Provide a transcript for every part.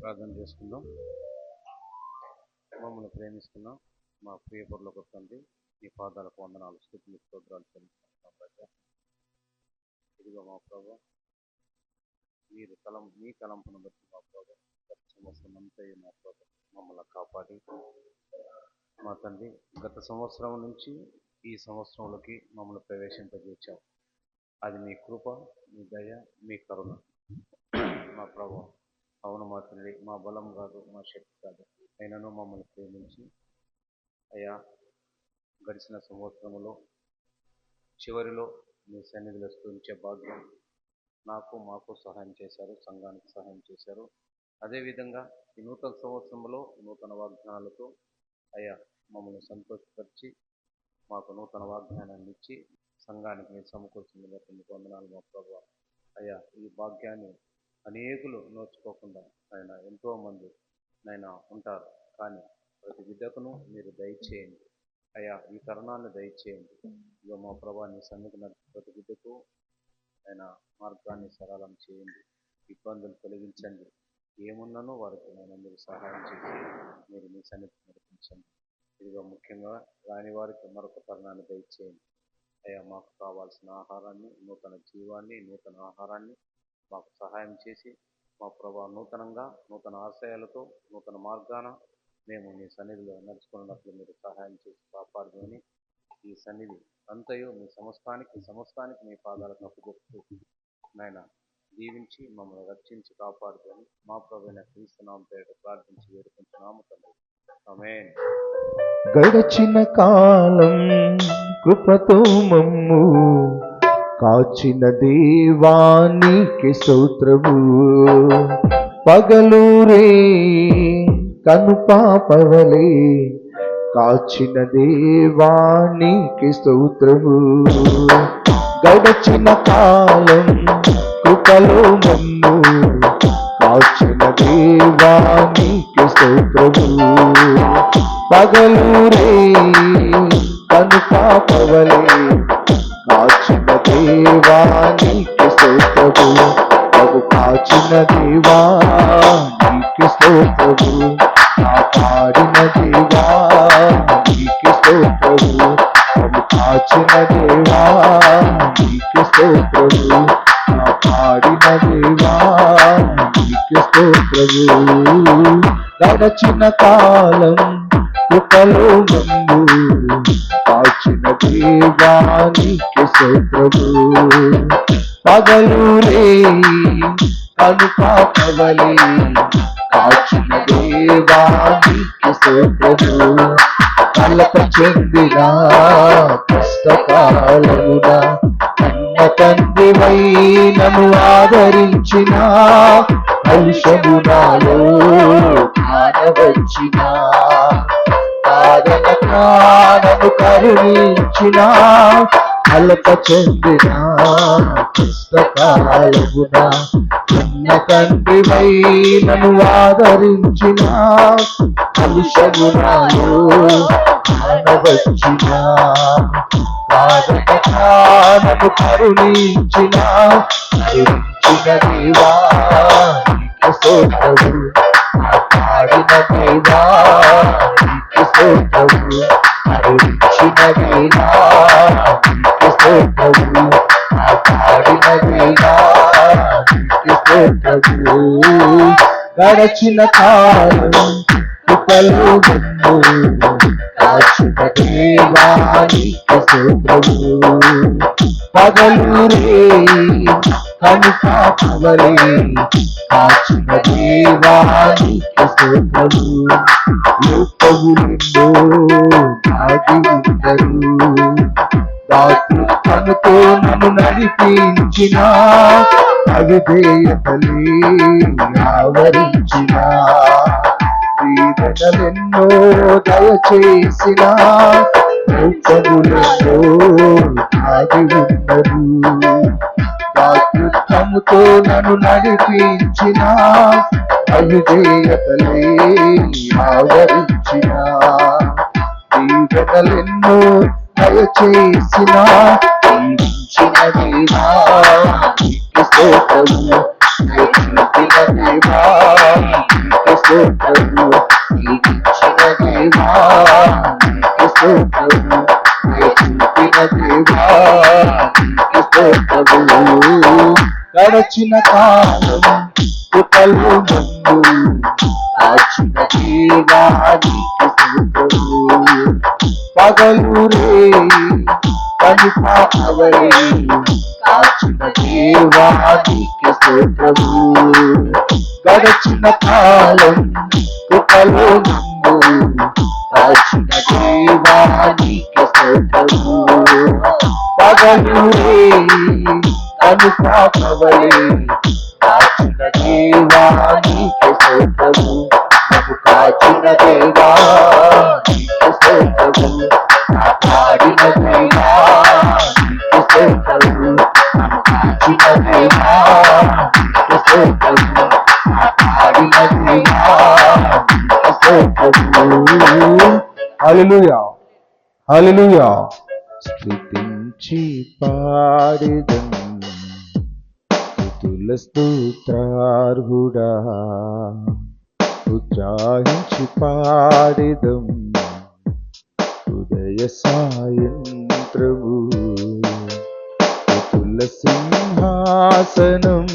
ప్రార్థన చేసుకుందాం. మమ్మల్ని ప్రేమిస్తున్నాం మా ప్రియ పరలోక తండ్రి, మీ పాదాలకు వందనాలు, స్తుతులు, స్తోత్రాలు చెల్లిస్తున్నాం. ఇదిగో మా ప్రభు, మీ తలంపును బట్టి మా ప్రభు గత సంవత్సరం అంతా మా ప్రభు మమ్మల్ని కాపాడి మా తండ్రి గత సంవత్సరం నుంచి ఈ సంవత్సరంలోకి మమ్మల్ని ప్రవేశింపజేశాం. అది మీ కృప, మీ దయ, మీ కరుణ మా ప్రభు. అవును మా తండ్రి, మా బలం కాదు, మా శక్తి కాదు, అయినను మమ్మల్ని ప్రేమించి అయ్యా గడిచిన సంవత్సరంలో చివరిలో మీ సన్నిధిలో స్తుతించే భాగ్యం మాకు సహాయం చేశారు, సంఘానికి సహాయం చేశారు. అదేవిధంగా ఈ నూతన సంవత్సరంలో నూతన వాగ్దానాలతో అయ్యా మమ్మల్ని సంతోషపరిచి మాకు నూతన వాగ్దానాన్ని ఇచ్చి సంఘానికి మీరు సమకూర్చింది బట్టి మీకు వందనాలు మా ప్రభు. అయ్యా ఈ భాగ్యాన్ని అనేకులు నోచుకోకుండా ఆయన ఎంతోమంది నాయన ఉంటారు, కానీ ప్రతి బిడ్డకును మీరు దయచేయండి అయ్యా, ఈ తరుణాన్ని దయచేయండి. ఇక మా ప్రభాని సన్నిధి నడిపి ప్రతి బిడ్డకు ఆయన మార్గాన్ని సరళం చేయండి, ఇబ్బందులు తొలగించండి. ఏమున్నానో వారికి నేను మీరు సహాయం చేసి మీరు మీ సన్నిధి నడిపించండి. ఇదిగో ముఖ్యంగా రాని వారికి మరొక తరుణాన్ని దయచేయండి అయ్యా. మాకు కావాల్సిన ఆహారాన్ని, నూతన జీవాన్ని, నూతన ఆహారాన్ని మాకు సహాయం చేసి మా ప్రభా నూతనంగా నూతన ఆశయాలతో నూతన మార్గాన మేము మీ సన్నిధిలో నడుచుకున్నట్లు మీరు సహాయం చేసి కాపాడుకొని ఈ సన్నిధి అంతయు మీ సమస్తానికి మీ పాదాలకు అప్పచెప్తూ నాయన దీవించి మమ్మల్ని రక్షించి కాపాడుకొని మా ప్రభువైన క్రీస్తు నామమున పేరిట ప్రార్థించి వేడుకుంటున్నాము తండ్రి, ఆమేన్. గడచిన కాలం కృపతో మమ్ము కాచిన దేవానికి స్తోత్రము, పగలూరే కనుపాపవలే కాచిన దేవానికి స్తోత్రము. గడచిన కాలం కృపలో మమ్ము కాచిన దేవానికి స్తోత్రము, పగలూరే కనుపాపవలే కాచిన దేవానికి స్తోత్రము, ప్రభు కాచిన దేవానికి స్తోత్రము, కాపాడిన దేవానికి స్తోత్రము, ప్రభు కాచిన దేవానికి స్తోత్రము, కాపాడిన దేవానికి స్తోత్రము. గడచిన కాలం కృపలో మమ్ము కాచిన దేవానికి స్తోత్రము, పగలూరే కనుపాపవలే కాచిన దేవానికి స్తోత్రము. కలత చెందిన కష్టకాలమున కన్న తండ్రివై నన్ను ఆదరించిన, హర్షము నాలో కానవచ్చిన, ఆదరణ నన్ను కరుణించిన, కలత చెందిన కష్టకాలమున కన్న తండ్రివై నన్ను ఆదరించిన, హర్షము నాలో కానవచ్చిన, ఆదరణ నన్ను కరుణించిన, దేవా నీకు స్తోత్రము, కాపాడిన దేవా నీకు స్తోత్రము, కరుణించిన దేవా నీకు స్తోత్రము, కాపాడిన దేవా నీకు స్తోత్రము. గడచిన కాలం కృపలో మమ్ము కాచిన దేవానికి స్తోత్రము, పగలూరే కనుపాపవలే కాచిన దేవానికి స్తోత్రము. లోకములెన్నో దాగి ఉండరు, దాతృత్వముతో నన్ను నడిపించిన, అవిధేయతలే ఆవరించిన, దీవెనలెన్నో దయచేసిన, లోకములెన్నో దాగి ఉండరు, దాతృత్వముతో నన్ను నడిపించిన, అవిధేయతలే ఆవరించిన, దీవెనలెన్నో దయచేసిన, దీవించిన దేవా నీకు స్తోత్రము, దీవించిన దేవా నీకు స్తోత్రము నీకిచ్చిన దేవా నీకు స్తోత్రము చూపిన దేవా నీకు స్తోత్రము గడచిన కాలం కృపలు నన్ను కాచిన దేవా నీకు స్తోత్రము పగలు రే కనుపావలే కాచిన దేవా నీకు స్తోత్రము గడచిన కాలం కృపలో నన్ను కాచిన దేవా నీకు స్తోత్రము పగలు రే కనుపావలే కాచిన దేవా నీకు స్తోత్రము నన్ను కాచిన దేవా నీకు స్తోత్రము కాపాడిన దేవా నీకు స్తోత్రము నన్ను కాచిన దేవా నీకు స్తోత్రము కాపాడిన దేవా నీకు స్తోత్రము. హల్లెలూయా హల్లెలూయా. స్తుతించి పాడెదం స్తుతుల స్తోత్రార్హుడా ఉత్సాహించి పాడెదం ఉదయ సాయంత్రము స్తుతుల సింహాసనం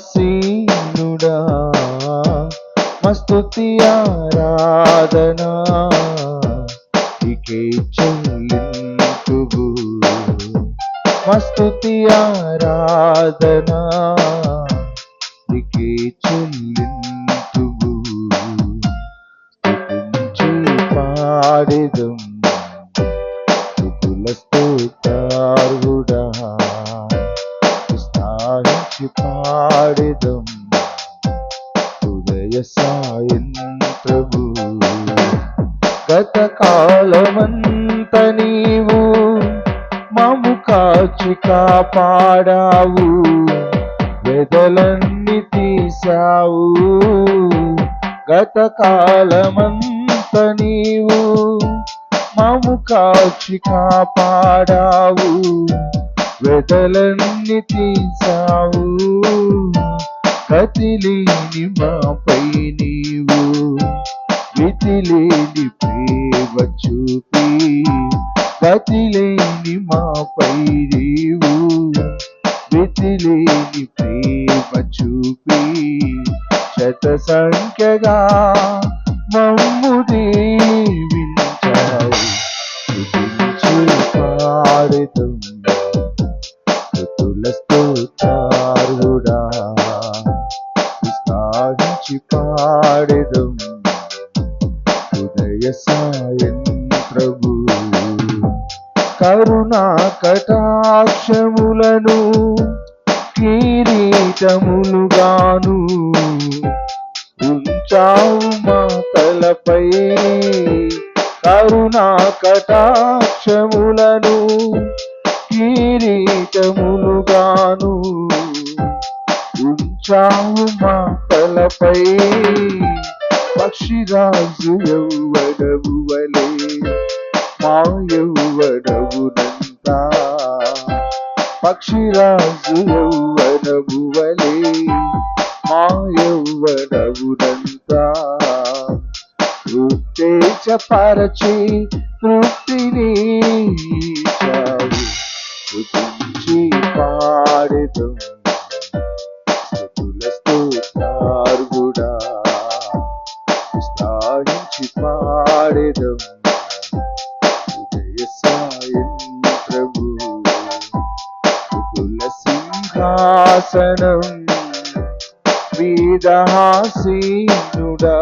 మీదాసీనుడా మస్తుతి ఆరాధనా ఇకే చెల్లింతువు మస్తుతి ఆరాధనా ఇకే చెల్లింతువు స్తుతించి పాడెదం స్తుతుల స్తోత్రార్హుడా ఉత్సాహించి పాడెదం ఉదయ సాయంత్రము గత కాలమంత నీవు మము కాచి కాపాడావు వెదలన్నీ తీసావు గత కాలమంత నీవు మము కాచి కాపాడావు వెదలన్నీ తీసావు గతిలేని మాపై నీవు మితిలేని ప్రేమ చూపి గతిలేని మాపై నీవు మితిలేని ప్రేమ చూపి శత సంఖ్యగా మమ్ము దీవించావు స్తుతించి పాడెదం స్తుతుల స్తోత్రార్హుడా ఉత్సాహించి పాడెదం ఉదయ సాయంత్రము కరుణా కటాక్షములను కిరీటములుగాను ఉంచావు మా తలపై కరుణా కటాక్షములను కిరీటములుగాను ఉంచావు మా తలపై పక్షిరాజు యౌవనము వలె మా యౌవనమునంతా పక్షిరాజు యౌవనము వలె మా యౌవనమునంతా ఉత్తేజపరచి తృప్తిని ఇచ్చావు స్తుతించి పాడెదం స్తుతుల స్తోత్రార్హుడా ఉత్సాహించి పాడెదం ఉదయ సాయంత్రము స్తుతుల సింహాసనం వీదాసీనుడా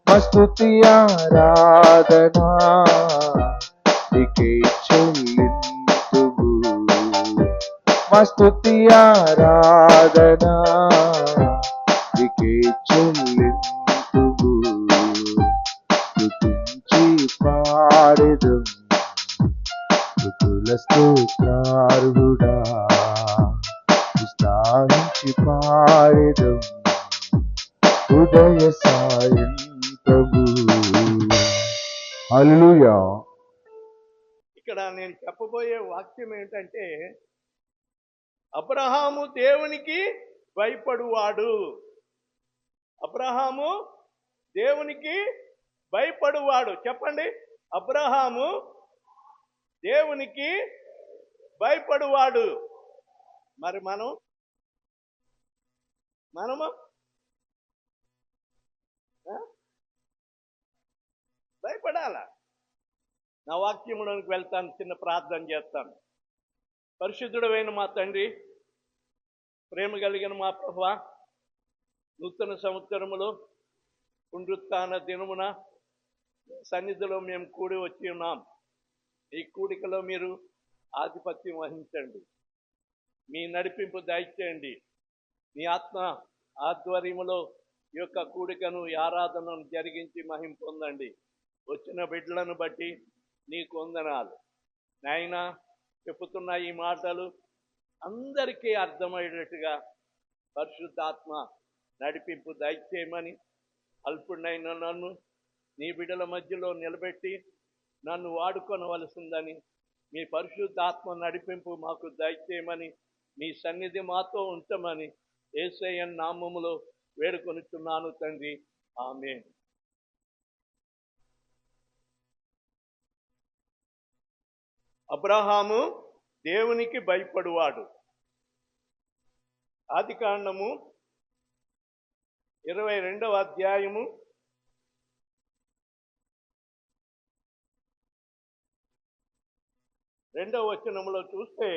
మస్తుతి ఆరాధనా నీకే చెల్లింతువు మస్తుతి ఆరాధనా నీకే చెల్లింతువు స్తుతించి పాడెదం స్తుతుల స్తోత్రార్హుడా ఉత్సాహించి పాడెదం ఉదయ సాయంత్రము. హల్లెలూయా. ఇక్కడ నేను చెప్పబోయే వాక్యం ఏంటంటే అబ్రహాము దేవునికి భయపడువాడు. అబ్రహాము దేవునికి భయపడువాడు. చెప్పండి, అబ్రహాము దేవునికి భయపడువాడు. మరి మనము భయపడాల. నా వాక్యంలోనికి వెళ్తాను, చిన్న ప్రార్థన చేస్తాను. పరిశుద్ధుడైన మా తండ్రి, ప్రేమ కలిగిన మా ప్రభువా, నూతన సంవత్సరములో పునరుత్థాన దినమున సన్నిధిలో మేము కూడి వచ్చి ఉన్నాం. ఈ కూడికలో మీరు ఆధిపత్యం వహించండి, మీ నడిపింపు దయచేయండి. మీ ఆత్మ ఆధ్వర్యములో ఈ యొక్క కూడికను, ఈ ఆరాధనను జరిగించి మహిమ పొందండి. వచ్చిన బిడ్డలను బట్టి నీకు వందనాలు నాయనా. చెప్పుతున్న ఈ మాటలు అందరికీ అర్థమయ్యేటట్టుగా పరిశుద్ధాత్మ నడిపింపు దయచేయమని, అల్పుడైన నన్ను నీ బిడ్డల మధ్యలో నిలబెట్టి నన్ను వాడుకొనవలసిందని, మీ పరిశుద్ధాత్మ నడిపింపు మాకు దయచేయమని, మీ సన్నిధి మాతో ఉంచమని యేసయ్య నామములో వేడుకొనుచున్నాను తండ్రి, ఆమేన్. అబ్రహాము దేవునికి భయపడువాడు. ఆదికాండము 22వ అధ్యాయము 2వ వచనంలో చూస్తే,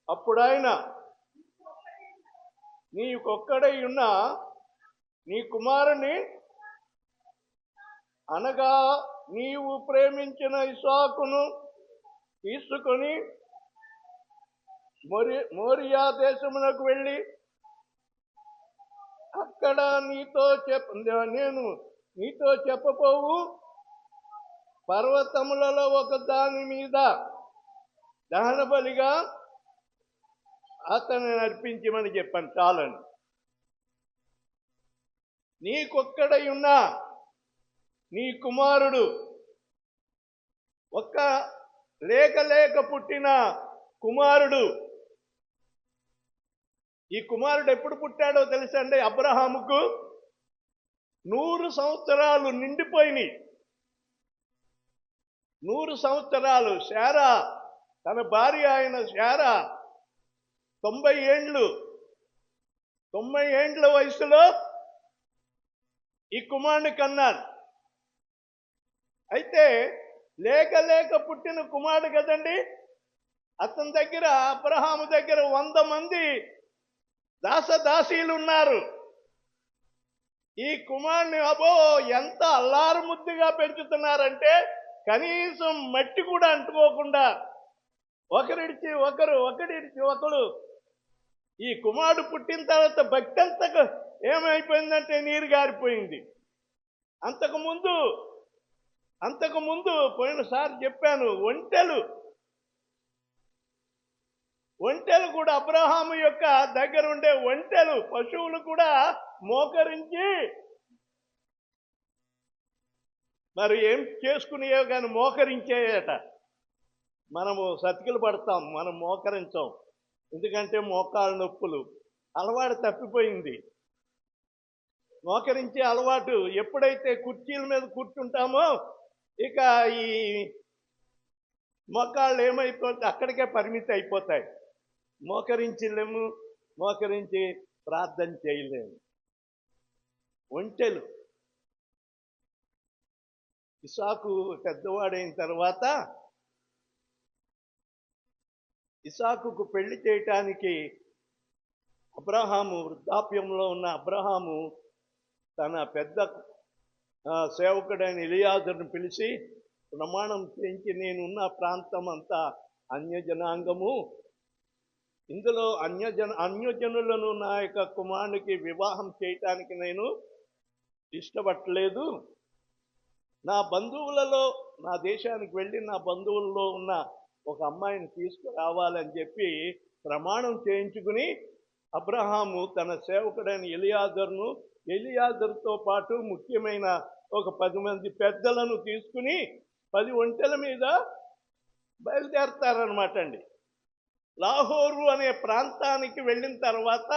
అప్పుడాయన నీకొక్కడై ఉన్న నీ కుమారుని, అనగా నీవు ప్రేమించిన ఇస్సాకును తీసుకొని మోరియా దేశమునకు వెళ్ళి అక్కడ నేను నీతో చెప్పబోవు పర్వతములలో ఒక దాని మీద దహన బలిగా అతన్ని అర్పించమని చెప్పాను. చాలండి. నీకొక్కడై ఉన్న నీ కుమారుడు, ఒక్క లేక పుట్టిన కుమారుడు. ఈ కుమారుడు ఎప్పుడు పుట్టాడో తెలుసండి? అబ్రహాముకు 100 సంవత్సరాలు నిండిపోయినాయి. 100 సంవత్సరాలు. శారా, తన భార్య అయిన శారా 90 ఏండ్లు. 90 ఏండ్ల వయసులో ఈ కుమారుని కన్నారు. అయితే లేక పుట్టిన కుమారుడు కదండి. అతని దగ్గర, అబ్రహాము దగ్గర 100 మంది దాసదాసీలు ఉన్నారు. ఈ కుమారుని ఎంత అల్లారు ముద్దుగా పెంచుతున్నారంటే, కనీసం మట్టి కూడా అంటుకోకుండా ఒకరిడిచి ఒకరు. ఈ కుమారుడు పుట్టిన తర్వాత భక్తి అంతా ఏమైపోయిందంటే నీరు గారిపోయింది. అంతకుముందు పోయినసారి చెప్పాను, ఒంటెలు కూడా, అబ్రహాము యొక్క దగ్గర ఉండే ఒంటెలు, పశువులు కూడా మోకరించి, మరి ఏం చేసుకునేవో కానీ మోకరించేయట. మనము సతికిలు పడతాం, మనం మోకరించాం. ఎందుకంటే మోకాళ్ళ నొప్పులు, అలవాటు తప్పిపోయింది. మోకరించే అలవాటు ఎప్పుడైతే కుర్చీల మీద కూర్చుంటామో, ఇక ఈ మోకాళ్ళు ఏమైపోతే అక్కడికే పరిమితి అయిపోతాయి. మోకరించలేము, మోకరించి ప్రార్థన చేయలేము. ఒంటెలు. ఇస్సాకు పెద్దవాడైన తర్వాత ఇస్సాకుకు పెళ్లి చేయటానికి అబ్రహాము, వృద్ధాప్యంలో ఉన్న అబ్రహాము తన పెద్ద సేవకుడైన ఎలియాజరును పిలిచి ప్రమాణం చేయించి, నేనున్న ప్రాంతం అంతా అన్యజనాంగము, ఇందులో అన్యజనులను నా యొక్క కుమారునికి వివాహం చేయటానికి నేను ఇష్టపడలేదు. నా బంధువులలో, నా దేశానికి వెళ్ళి నా బంధువుల్లో ఉన్న ఒక అమ్మాయిని తీసుకురావాలని చెప్పి ప్రమాణం చేయించుకుని, అబ్రహాము తన సేవకుడైన ఎలియాజరుతో పాటు ముఖ్యమైన ఒక 10 మంది పెద్దలను తీసుకుని 10 ఒంటెల మీద బయలుదేరతారనమాట అండి. లాహోరు అనే ప్రాంతానికి వెళ్ళిన తర్వాత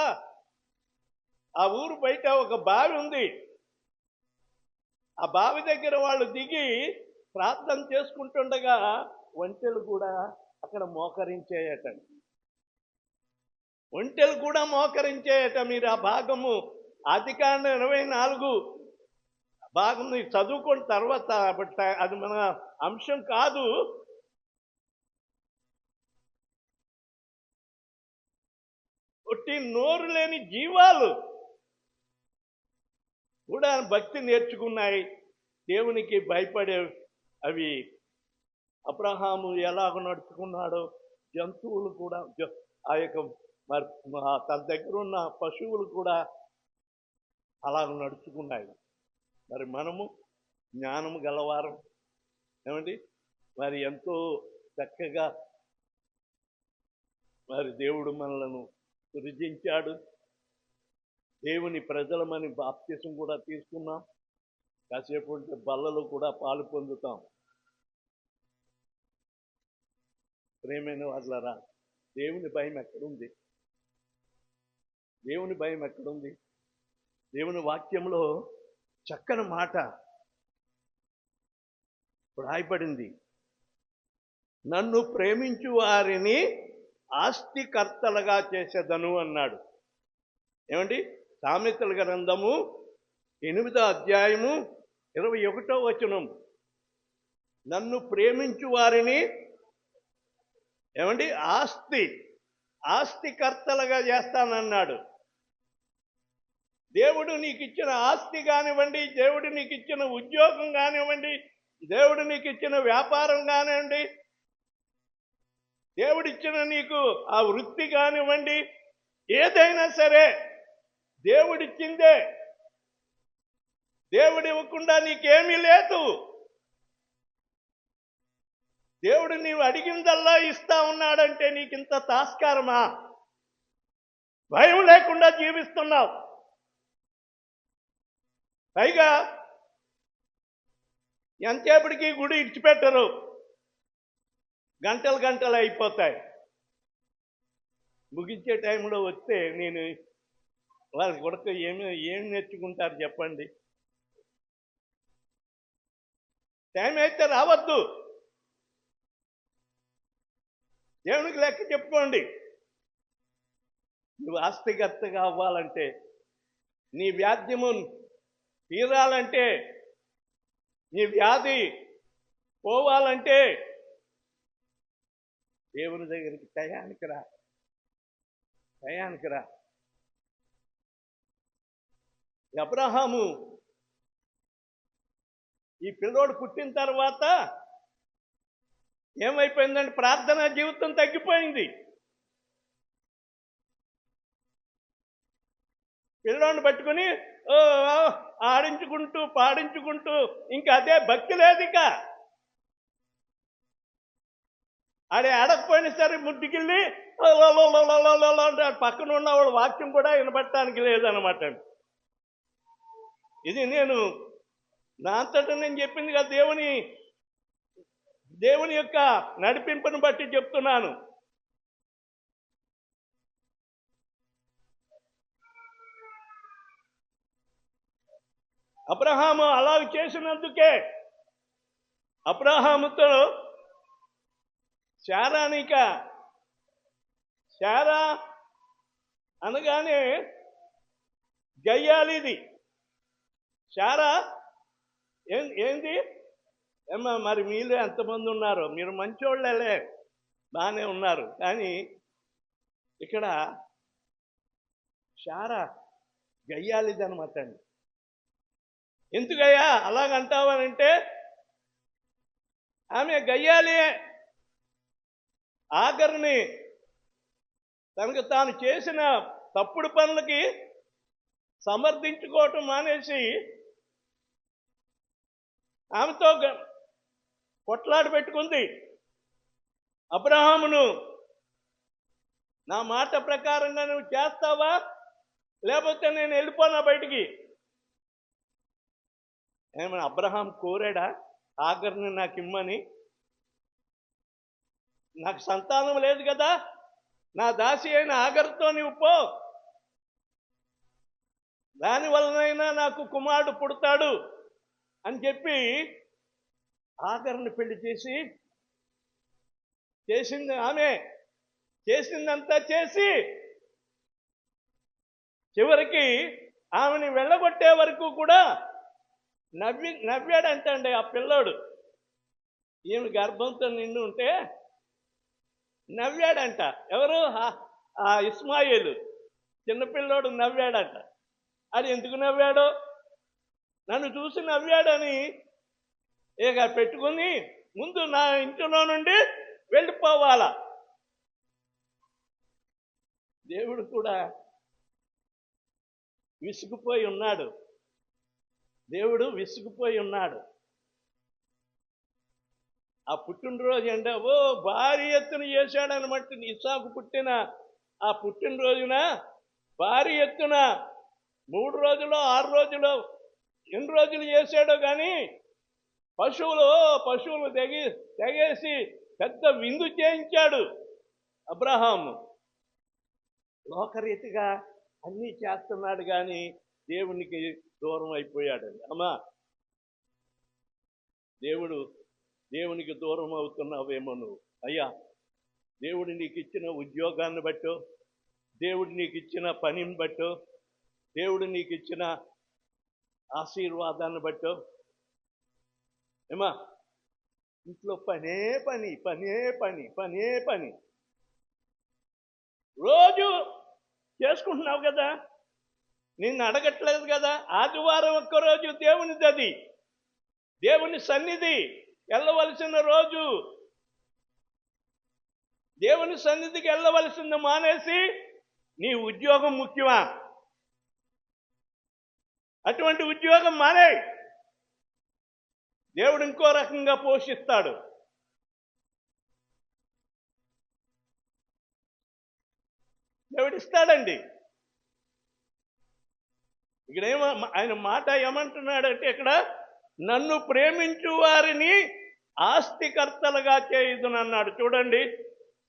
ఆ ఊరు బయట ఒక బావి ఉంది. ఆ బావి దగ్గర వాళ్ళు దిగి ప్రార్థన చేసుకుంటుండగా ఒంటెలు కూడా అక్కడ మోకరించేయట. ఒంటెలు కూడా మోకరించేయట. మీరు ఆ భాగము ఆదికాండం 24 భాగం చదువుకున్న తర్వాత, బట్ అది మన అంశం కాదు. ఒట్టి నోరు లేని జీవాలు కూడా భక్తి నేర్చుకున్నాయి, దేవునికి భయపడే. అవి అబ్రహాము ఎలాగ నడుచుకున్నాడో జంతువులు కూడా ఆ యొక్క మరి తన దగ్గర ఉన్న పశువులు కూడా అలాగ నడుచుకున్నాయి. మరి మనము జ్ఞానము గలవారం ఏమండి, మరి ఎంతో చక్కగా మరి దేవుడు మనలను సృజించాడు. దేవుని ప్రజలమని బాప్తిసం కూడా తీసుకున్నాం. కాసేపు ఉంటే బల్లలో కూడా పాలు పొందుతాం. ప్రేమైన వాళ్ళరా, దేవుని భయం ఎక్కడుంది? దేవుని భయం ఎక్కడుంది? దేవుని వాక్యంలో చక్కని మాట రాయబడింది. నన్ను ప్రేమించు వారిని ఆస్తికర్తలుగా చేసేదను అన్నాడు. ఏమండి? సామెతల గ్రంథము 8వ అధ్యాయము 21వ వచనం. నన్ను ప్రేమించు వారిని ఏమండి ఆస్తికర్తలుగా చేస్తానన్నాడు. దేవుడు నీకు ఇచ్చిన ఆస్తి కానివ్వండి, దేవుడు నీకు ఇచ్చిన ఉద్యోగం కానివ్వండి, దేవుడు నీకు ఇచ్చిన వ్యాపారం కానివ్వండి, దేవుడిచ్చిన నీకు ఆ వృత్తి కానివ్వండి, ఏదైనా సరే దేవుడిచ్చిందే. దేవుడు ఇవ్వకుండా నీకేమీ లేదు. దేవుడు నీవు అడిగిందల్లా ఇస్తా ఉన్నాడంటే నీకింత తాస్కారమా? భయం లేకుండా జీవిస్తున్నావు. పైగా ఎంతసేపటికి గుడి ఇడిచిపెట్టరు, గంటలు గంటలు అయిపోతాయి. ముగించే టైంలో వస్తే నేను వాళ్ళకి కొడుకు ఏం నేర్చుకుంటారు చెప్పండి? టైం అయితే రావద్దు, దేవునికి లెక్క చెప్పుకోండి. నువ్వు ఆస్తికర్తగా అవ్వాలంటే, నీ వ్యాధ్యము తీరాలంటే, నీ వ్యాధి పోవాలంటే దేవుని దగ్గరికి టయానికి రా. అబ్రహాము ఈ పిల్లోడు పుట్టిన తర్వాత ఏమైపోయిందంటే ప్రార్థనా జీవితం తగ్గిపోయింది. పిల్లోడిని పట్టుకుని ఆడించుకుంటూ పాడించుకుంటూ ఇంకా అదే భక్తి లేదు. ఇక ఆడకపోయినా సరే ముద్దుకెళ్ళి పక్కన ఉన్నవాడు వాక్యం కూడా వినపడటానికి లేదనమాట. ఇది నేను నా అంతటా నేను చెప్పింది కదా, దేవుని యొక్క నడిపింపును బట్టి చెప్తున్నాను. అబ్రహాము అలాగ చేసినందుకే అబ్రహాముతో శారా అనగానే గయ్యాలిది. శారా ఏంది ఏమ్మా? మరి మీలో ఎంతమంది ఉన్నారు? మీరు మంచోళ్ళే, బాగానే ఉన్నారు. కానీ ఇక్కడ శారా గయ్యాలిది అనమాట అండి. ఎందుకయ్యా అలాగంటావనంటే, ఆమె గయ్యాలి. ఆఖరిని తనకు తాను చేసిన తప్పుడు పనులకి సమర్థించుకోవటం మానేసి ఆమెతో కొట్లాట పెట్టుకుంది. అబ్రహామును, నా మాట ప్రకారంగా నువ్వు చేస్తావా, లేకపోతే నేను వెళ్ళిపోనా బయటికి? ఏమన్నా అబ్రహాం కోరాడా ఆఖరిని నాకు ఇమ్మని? నాకు సంతానం లేదు కదా, నా దాసి అయిన ఆగర్తో నువ్వు పో. దాని వలనైనా నాకు కుమారుడు పుడతాడు అని చెప్పి ఆగర్ని పెళ్లి చేసింది ఆమె. చేసిందంతా చేసి చివరికి ఆమెని వెళ్ళగొట్టే వరకు కూడా నవ్వాడంటండి ఆ పిల్లోడు. ఈమె గర్భంతో నిండి ఉంటే నవ్వాడంట. ఎవరు? ఆ ఇస్మాయిలు చిన్నపిల్లోడు నవ్వాడంట. అది ఎందుకు నవ్వాడో, నన్ను చూసి నవ్వాడని ఇక పెట్టుకుని ముందు నా ఇంటిలో నుండి వెళ్ళిపోవాలా. దేవుడు కూడా విసిగిపోయి ఉన్నాడు. దేవుడు విసిగిపోయి ఉన్నాడు. ఆ పుట్టినరోజు అంటే భారీ ఎత్తున చేశాడనమాట. ఇస్సాకు పుట్టిన ఆ పుట్టినరోజున భారీ ఎత్తున 3 రోజులు 6 రోజులు ఎన్ని రోజులు చేశాడో కానీ పశువులు తెగేసి పెద్ద విందు చేయించాడు అబ్రహాము. లోకరీతిగా అన్నీ చేస్తున్నాడు కానీ దేవునికి దూరం అయిపోయాడు. అమ్మా, దేవునికి దూరం అవుతున్నావేమో నువ్వు. అయ్యా, దేవుడు నీకు ఇచ్చిన ఉద్యోగాన్ని బట్టో, దేవుడు నీకు ఇచ్చిన పనిని బట్టో, దేవుడు నీకు ఇచ్చిన ఆశీర్వాదాన్ని బట్టో ఏమా ఇంట్లో పనే పని రోజు చేసుకుంటున్నావు కదా, నిన్ను అడగట్లేదు కదా. ఆదివారం ఒక్కరోజు దేవునిది, దేవుని సన్నిధి వెళ్ళవలసిన రోజు. దేవుని సన్నిధికి వెళ్ళవలసింది మానేసి నీ ఉద్యోగం ముఖ్యమా? అటువంటి ఉద్యోగం మానే. దేవుడు ఇంకో రకంగా పోషిస్తాడు. దేవుడు ఇస్తాడండి. ఇక్కడ ఆయన మాట ఏమంటున్నాడంటే, ఇక్కడ నన్ను ప్రేమించు వారిని ఆస్తికర్తలుగా చేయుదునన్నాడు. చూడండి,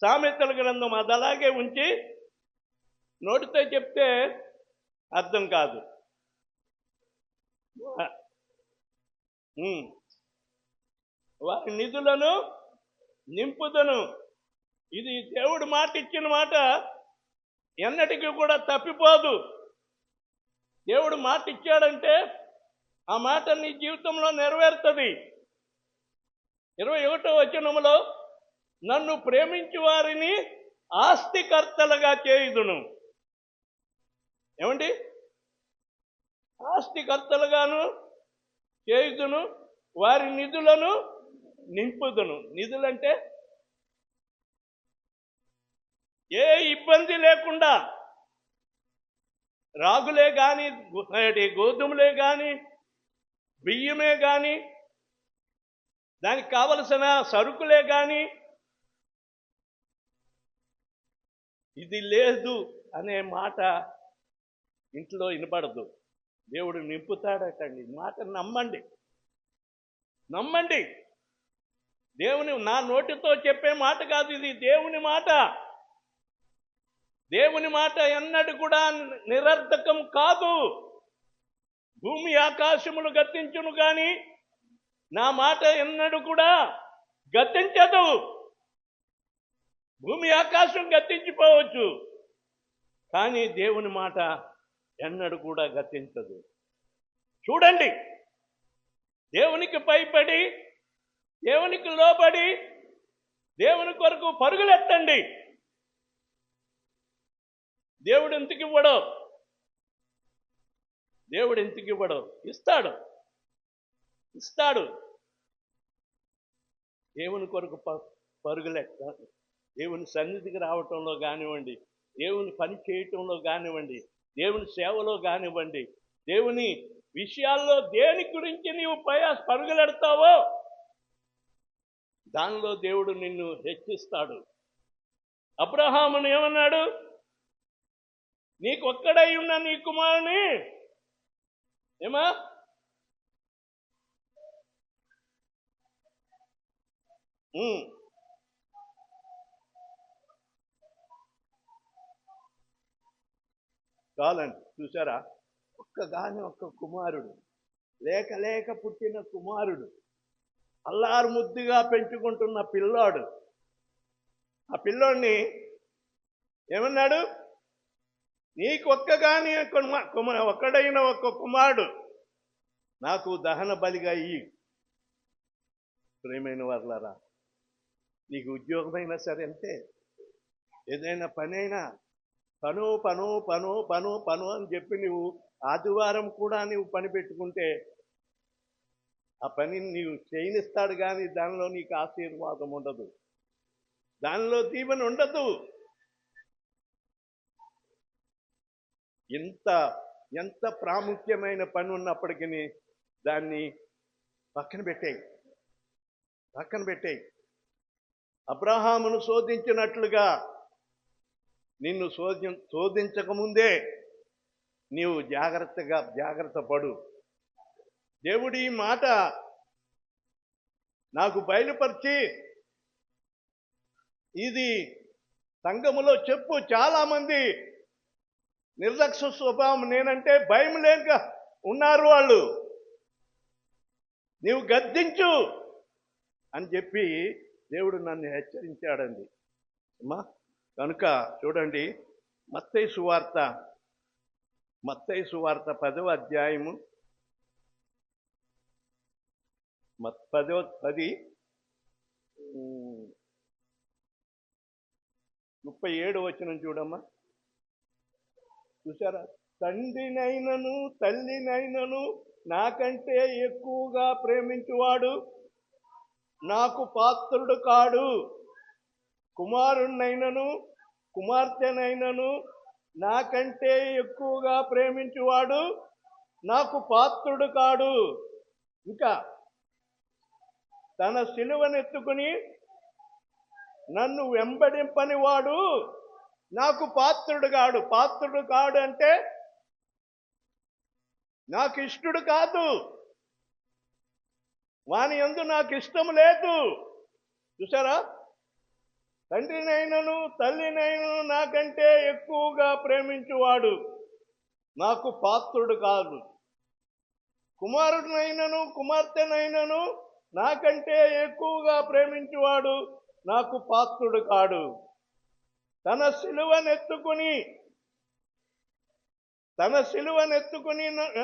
సామెతల గ్రంథం అది అలాగే ఉంచి నోటితో చెప్తే అర్థం కాదు. వారి నిధులను నింపుదను. ఇది దేవుడు మాట ఇచ్చిన మాట ఎన్నటికీ కూడా తప్పిపోదు. దేవుడు మాట ఇచ్చాడంటే ఆ మాట నీ జీవితంలో నెరవేరుతుంది. 21వ వచనములో నన్ను ప్రేమించు వారిని ఆస్తికర్తలుగా చేయుదును. ఏమండి? ఆస్తికర్తలుగాను చేయుదును, వారి నిధులను నింపుదును. నిధులంటే ఏ ఇబ్బంది లేకుండా రాగులే కానీ, గోధుమలే కానీ, బియ్యమే కానీ, దానికి కావలసిన సరుకులే కానీ, ఇది లేదు అనే మాట ఇంట్లో వినపడదు. దేవుడు నింపుతాడటండి. మాట నమ్మండి. దేవుని నా నోటితో చెప్పే మాట కాదు, ఇది దేవుని మాట. దేవుని మాట ఎన్నడూ కూడా నిరర్థకం కాదు. భూమి ఆకాశములు గతించును కానీ నా మాట ఎన్నడూ కూడా గతించదు. భూమి ఆకాశం గతించిపోవచ్చు కానీ దేవుని మాట ఎన్నడూ కూడా గతించదు. చూడండి, దేవునికి భయపడి, దేవునికి లోబడి, దేవుని కొరకు పరుగులెత్తండి. దేవుడు ఎందుకు ఇవ్వడు? ఇస్తాడు. దేవుని కొరకు పరుగులెత్తాలి. దేవుని సన్నిధికి రావటంలో కానివ్వండి, దేవుని పని చేయటంలో కానివ్వండి, దేవుని సేవలో కానివ్వండి, దేవుని విషయాల్లో దేని గురించి నీవు పరుగులెడతావో దానిలో దేవుడు నిన్ను హెచ్చిస్తాడు. అబ్రహామును ఏమన్నాడు? నీకొక్కడై ఉన్న నీ కుమారుని ఏమా చాలండి. చూసారా? ఒక్క కుమారుడు, లేక లేక పుట్టిన కుమారుడు, అల్లారు ముద్దుగా పెంచుకుంటున్న పిల్లాడు. ఆ పిల్లోడిని ఏమన్నాడు? నీకొక్కగాని ఒక్కడైన ఒక్క కుమారుడు నాకు దహన బలిగా ఇయ్యి. ప్రేమైన వర్లారా, నీకు ఉద్యోగమైనా సరే అంతే, ఏదైనా పని అయినా పను పను పను పను పను అని చెప్పి నువ్వు ఆదివారం కూడా నువ్వు పని పెట్టుకుంటే ఆ పని నీవు చేయనిస్తాడు, కానీ దానిలో నీకు ఆశీర్వాదం ఉండదు, దానిలో దీవెన ఉండదు. ఎంత ప్రాముఖ్యమైన పని ఉన్నప్పటికీ దాన్ని పక్కన పెట్టేయి. అబ్రహామును శోధించినట్లుగా నిన్ను శోధించకముందే నీవు జాగ్రత్త పడు. దేవుడి ఈ మాట నాకు బయలుపరిచి ఇది సంఘములో చెప్పు. చాలా మంది నిర్లక్ష్య స్వభావం, నేనంటే భయం లేక ఉన్నారు వాళ్ళు. నీవు గద్దించు అని చెప్పి దేవుడు నన్ను హెచ్చరించాడండి అమ్మా. కనుక చూడండి, మత్తయి సువార్త 10వ అధ్యాయము 37 వచనం చూడమ్మా. చూసారా? తండ్రినైనను తల్లినైనను నాకంటే ఎక్కువగా ప్రేమించువాడు నాకు పాత్రుడు కాడు. కుమారుణ్ణైనను కుమార్తెనైనను నాకంటే ఎక్కువగా ప్రేమించువాడు నాకు పాత్రుడు కాడు. ఇంకా తన సిలువనెత్తుకుని నన్ను వెంబడింపని వాడు నాకు పాత్రుడు కాడు. పాత్రుడు కాడు అంటే నాకు ఇష్టడు కాదు, వాని యందు నాకు ఇష్టం లేదు. చూసారా? తండ్రినైనను తల్లినైనను నాకంటే ఎక్కువగా ప్రేమించువాడు నాకు పాత్రుడు కాదు. కుమారుడినైనను కుమార్తెనైనను నాకంటే ఎక్కువగా ప్రేమించువాడు నాకు పాత్రుడు కాడు. తన సిలువనెత్తుకుని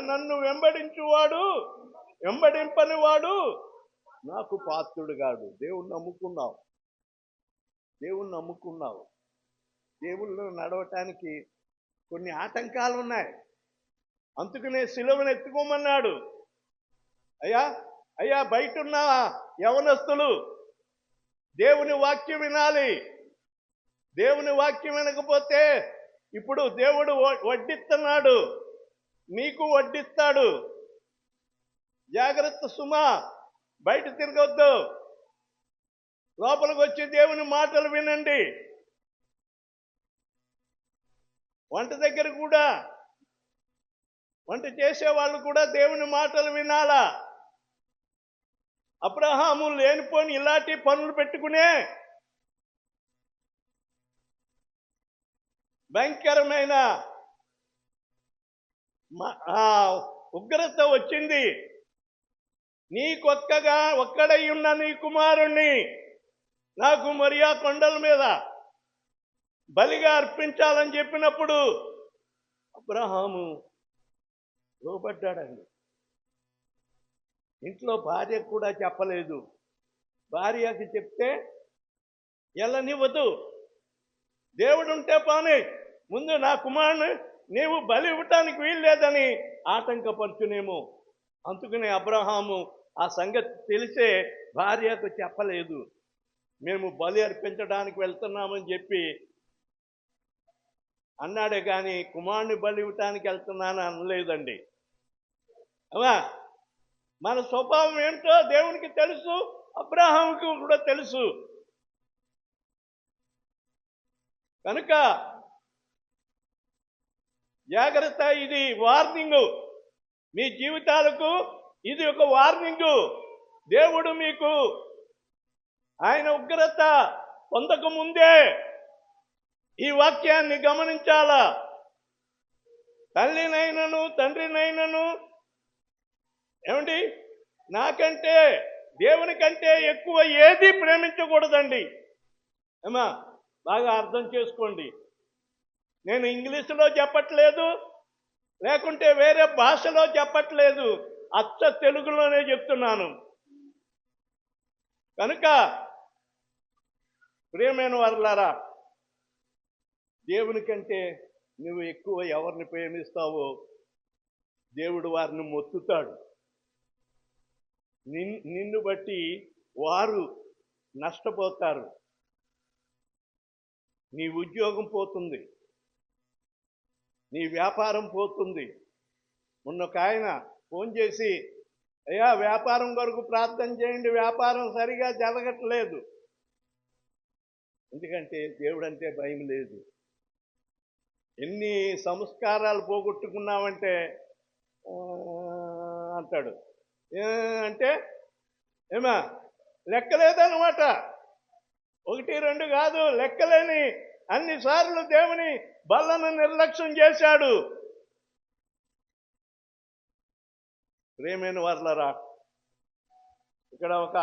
నన్ను వెంబడింపని వాడు నాకు పాత్రుడు కాడు. దేవుణ్ణి నమ్ముకున్నావు. దేవుళ్ళు నడవటానికి కొన్ని ఆటంకాలు ఉన్నాయి. అందుకనే సిలువను ఎత్తుకోమన్నాడు. అయ్యా బయటున్న యవనస్తులు దేవుని వాక్యం వినాలి. దేవుని వాక్యం వినకపోతే ఇప్పుడు దేవుడు వడ్డిస్తున్నాడు, నీకు వడ్డిస్తాడు. జాగ్రత్త సుమా, బయట తిరగొద్దు, లోపలికి వచ్చి దేవుని మాటలు వినండి. వంట దగ్గర కూడా, వంట చేసే వాళ్ళు కూడా దేవుని మాటలు వినాలా. అబ్రహాము లేనిపోని ఇలాంటి పనులు పెట్టుకునే భయంకరమైన ఉగ్రత వచ్చింది. ఒక్కడై ఉన్న నీ కుమారుణ్ణి నాకు మరియా కొండల మీద బలిగా అర్పించాలని చెప్పినప్పుడు అబ్రహాము లోబడ్డాడండి. ఇంట్లో భార్యకు కూడా చెప్పలేదు. భార్యకి చెప్తే ఎల్లనివ్వదు. దేవుడు ఉంటే పోనీ, ముందు నా కుమారుని నీవు బలి ఇవ్వటానికి వీల్లేదని ఆటంకపరచునేమో. అందుకనే అబ్రహాము ఆ సంగతి తెలిసే భార్యకు చెప్పలేదు. మేము బలి అర్పించడానికి వెళ్తున్నామని చెప్పి అన్నాడే కానీ కుమారుని బలి ఇవ్వటానికి వెళ్తున్నాను అనలేదండి. అమ్మా, మన స్వభావం ఏంటో దేవునికి తెలుసు, అబ్రహాముకి కూడా తెలుసు. కనుక జాగ్రత్త. ఇది వార్నింగు, మీ జీవితాలకు ఇది ఒక వార్నింగు. దేవుడు మీకు ఆయన ఉగ్రత పొందకముందే ఈ వాక్యాన్ని గమనించాలా. తల్లినైనను తండ్రినైనను ఏమండి నాకంటే దేవుని కంటే ఎక్కువ ఏది ప్రేమించకూడదండి. ఏమా బాగా అర్థం చేసుకోండి. నేను ఇంగ్లీషులో చెప్పట్లేదు, లేకుంటే వేరే భాషలో చెప్పట్లేదు, అచ్చ తెలుగులోనే చెప్తున్నాను. కనుక ప్రియమైన వారలారా, దేవుని కంటే నువ్వు ఎక్కువ ఎవరిని ప్రేమిస్తావో దేవుడు వారిని మొత్తుతాడు. నిన్ను బట్టి వారు నష్టపోతారు. నీ ఉద్యోగం పోతుంది, నీ వ్యాపారం పోతుంది. మొన్న ఒక ఆయన ఫోన్ చేసి, అయ్యా వ్యాపారం కొరకు ప్రార్థన చేయండి, వ్యాపారం సరిగా జరగట్లేదు. ఎందుకంటే దేవుడు అంటే భయం లేదు. ఎన్ని సంస్కారాలు పోగొట్టుకున్నామంటే అంటాడు. అంటే ఏమా లెక్కలేదన్నమాట. 1, 2 కాదు, లెక్కలేని అన్నిసార్లు దేవుని బల్లను నిర్లక్ష్యం చేశాడు. ప్రియమైన వారలారా, ఇక్కడ ఒక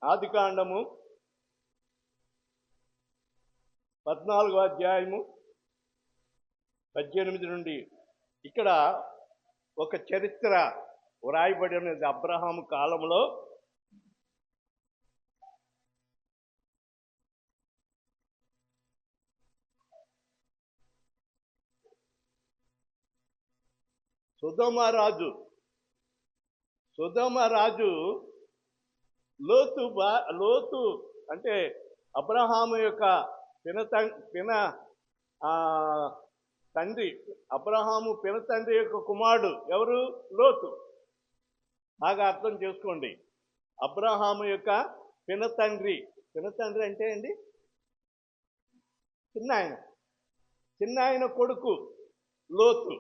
ఆదికాండము 14వ అధ్యాయము 18 నుండి ఇక్కడ ఒక చరిత్ర వ్రాయబడి ఉన్నది. అబ్రహాము కాలంలో సొదొమ రాజు లోతు అంటే అబ్రహాము యొక్క తండ్రి, అబ్రహాము పినతండ్రి యొక్క కుమారుడు ఎవరు? లోతు. బాగా అర్థం చేసుకోండి. అబ్రహాము యొక్క పినతండ్రి అంటే అండి చిన్నాయన కొడుకు లోతు.